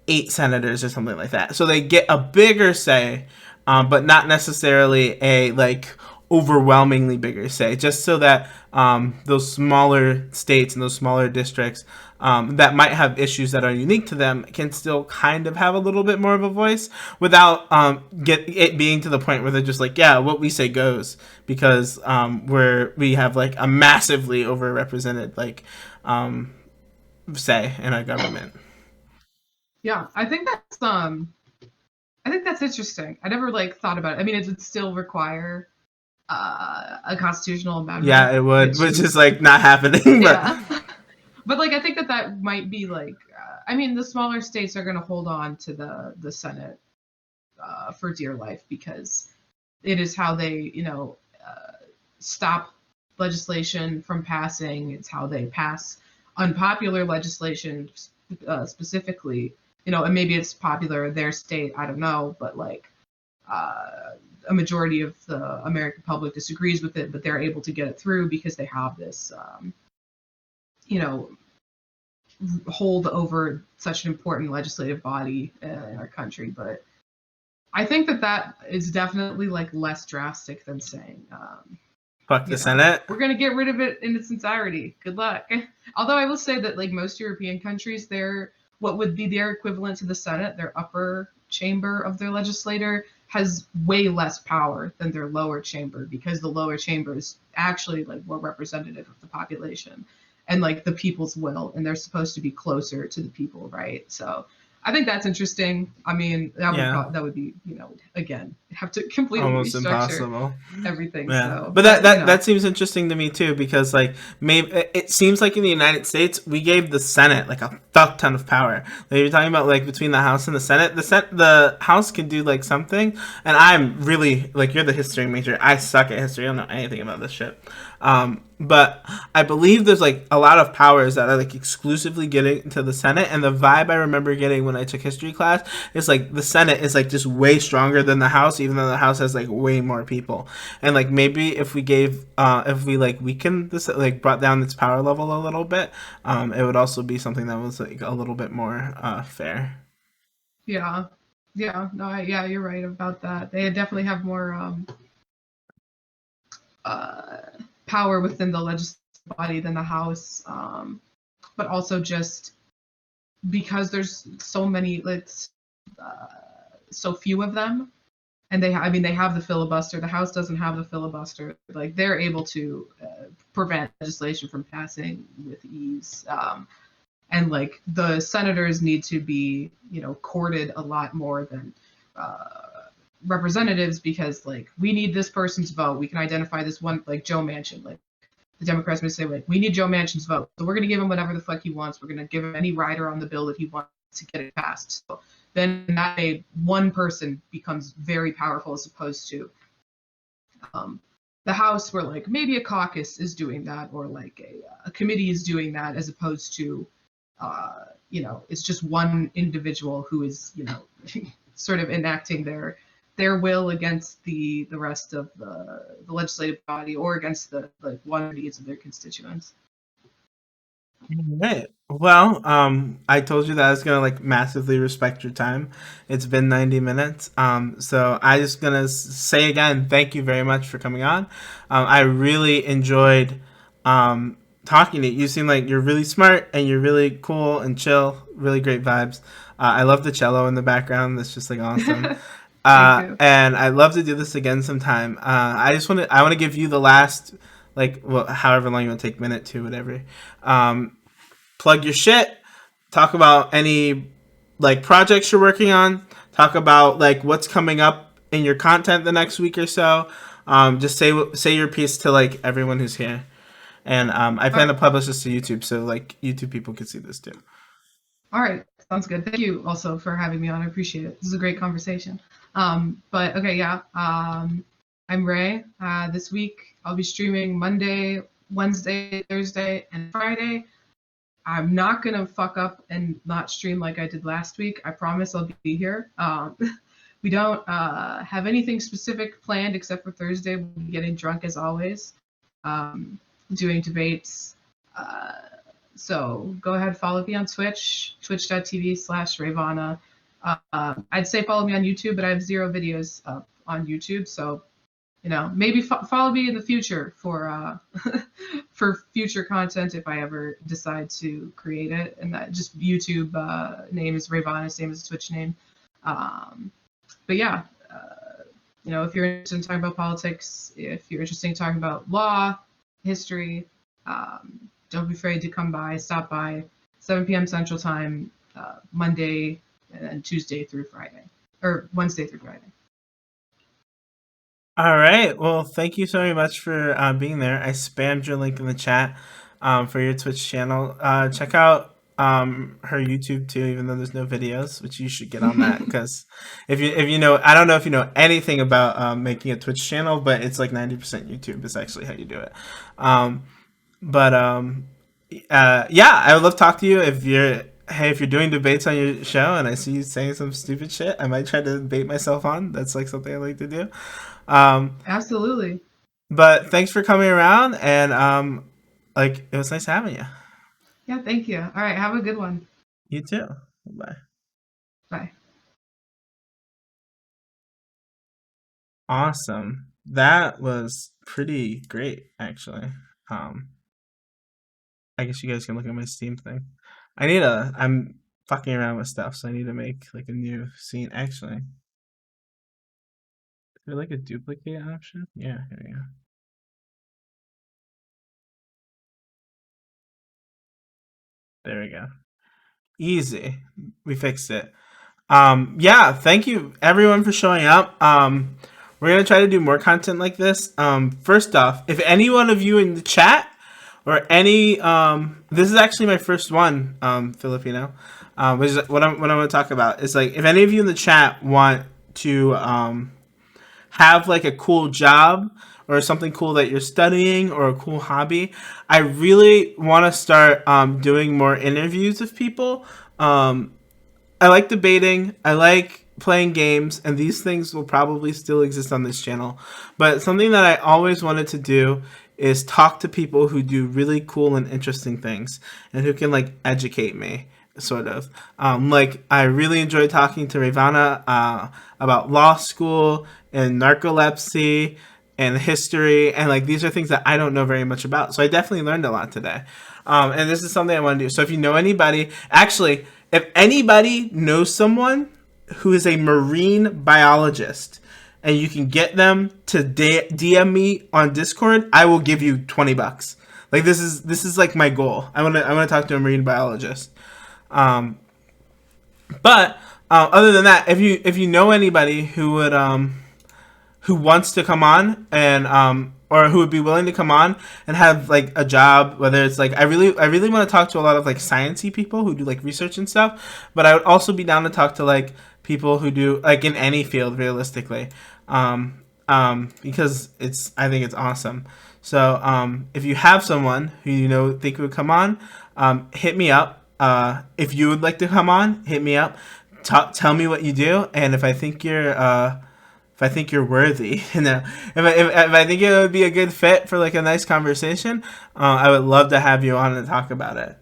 eight senators or something like that. So they get a bigger say, but not necessarily a like overwhelmingly bigger say. Just so that those smaller states and those smaller districts that might have issues that are unique to them can still kind of have a little bit more of a voice without get it being to the point where they're just like, yeah, what we say goes, because we have like a massively overrepresented like say in our government. Yeah, I think that's interesting. I never like thought about it. I mean, it would still require a constitutional Yeah, amendment, it would, which which is is like not happening, but yeah. But like, I think that might be like, I mean, the smaller states are going to hold on to the Senate for dear life, because it is how they, stop legislation from passing. It's how they pass unpopular legislation, specifically, and maybe it's popular in their state. I don't know, but like, a majority of the American public disagrees with it, but they're able to get it through because they have this, you know, hold over such an important legislative body in our country. But I think that is definitely like less drastic than saying, Fuck the Senate. we're going to get rid of it in its entirety. Good luck. Although I will say that like most European countries, they're what would be their equivalent to the Senate, their upper chamber of their legislature, has way less power than their lower chamber, because the lower chamber is actually like more representative of the population and like the people's will, and they're supposed to be closer to the people, right? So I think that's interesting. I mean, Yeah, that would be, again, have to completely almost restructure impossible. everything. Yeah, So, but that, but that that seems interesting to me too, because like maybe it seems like in the United States we gave the Senate like a fuck ton of power. Like you're talking about like between the House and the Senate, the House can do like something, and I'm really like, you're the history major. I suck at history. I don't know anything about this shit. But I believe there's like a lot of powers that are like exclusively getting to the Senate, and the vibe I remember getting when I took history class is like the Senate is like just way stronger than the House, even though the House has like way more people. And like maybe if we gave, if we like weakened this, like brought down its power level a little bit, it would also be something that was like a little bit more fair. yeah, yeah, you're right about that. They definitely have more uh, power within the legislative body than the House, but also just because there's so many, uh, so few of them, and I mean, they have the filibuster. The House doesn't have the filibuster. Like they're able to prevent legislation from passing with ease. And like the senators need to be, courted a lot more than representatives, because like we need this person's vote. We can identify this one, like Joe Manchin. Like the Democrats would say, like, we need Joe Manchin's vote, so we're going to give him whatever the fuck he wants. We're going to give him any rider on the bill that he wants to get it passed. So then that way, one person becomes very powerful, as opposed to um, the House, where like maybe a caucus is doing that, or like a committee is doing that, as opposed to it's just one individual who is, sort of enacting their will against the rest of the legislative body, or against the like one needs of their constituents. Right. Well, I told you that I was gonna like massively respect your time. It's been 90 minutes. So I just gonna say again, thank you very much for coming on. I really enjoyed talking to you. You seem like you're really smart and you're really cool and chill. Really great vibes. I love the cello in the background. That's just like awesome. Thank you. And I'd love to do this again sometime. I want to give you the last, like, well, however long you want to take, minute, two, whatever. Plug your shit. Talk about any like projects you're working on. Talk about like what's coming up in your content the next week or so. Just say your piece to like everyone who's here. And I plan to publish this to YouTube, so like YouTube people can see this too. All right, sounds good. Thank you also for having me on. I appreciate it. This is a great conversation. But okay, yeah. I'm Ray. This week I'll be streaming Monday, Wednesday, Thursday, and Friday. I'm not gonna fuck up and not stream like I did last week. I promise I'll be here. We don't have anything specific planned except for Thursday. We'll be getting drunk as always, doing debates. So go ahead, follow me on Twitch, twitch.tv/Ravana. I'd say follow me on YouTube, but I have 0 videos up on YouTube. So, maybe follow me in the future for for future content if I ever decide to create it. And that just YouTube name is Ravana, same as Twitch name. But yeah, if you're interested in talking about politics, if you're interested in talking about law, history, don't be afraid to come by, stop by, 7 p.m. Central Time, Monday and Tuesday through Friday, or Wednesday through Friday. All right. Well, thank you so very much for being there. I spammed your link in the chat for your Twitch channel. Check out her YouTube too, even though there's no videos, which you should get on that, because if you know, I don't know if you know anything about making a Twitch channel, but it's like 90% YouTube is actually how you do it. But yeah, I would love to talk to you if you're doing debates on your show and I see you saying some stupid shit. I might try to debate myself on. That's like something I like to do. Absolutely. But thanks for coming around, and like it was nice having you. Yeah, thank you. All right, have a good one. You too. Bye. Bye. Awesome. That was pretty great, actually. Um, I guess you guys can look at my Steam thing. I'm fucking around with stuff, so I need to make like a new scene. Actually, is there like a duplicate option? Yeah, here we go. There we go. Easy. We fixed it. Yeah, thank you everyone for showing up. We're gonna try to do more content like this. First off, if any one of you in the chat or any, this is actually my first one, Filipino, which is what I'm gonna talk about. Is like if any of you in the chat want to have like a cool job or something cool that you're studying or a cool hobby, I really want to start doing more interviews with people. I like debating. I like playing games, and these things will probably still exist on this channel. But something that I always wanted to do is talk to people who do really cool and interesting things and who can like educate me, sort of. Like I really enjoyed talking to Ravana about law school and narcolepsy and history, and like these are things that I don't know very much about. So I definitely learned a lot today. And this is something I want to do. So if you know anybody, actually, if anybody knows someone who is a marine biologist and you can get them to DM me on Discord, I will give you $20. Like this is like my goal. I want to talk to a marine biologist. But other than that, if you know anybody who would who wants to come on and or who would be willing to come on and have like a job, whether it's like I really want to talk to a lot of like sciencey people who do like research and stuff, but I would also be down to talk to like people who do like in any field realistically, because I think it's awesome. So if you have someone who you know think would come on, hit me up. If you would like to come on, hit me up. Tell me what you do, and if I think you're worthy, you know, if I think it would be a good fit for like a nice conversation, I would love to have you on and talk about it.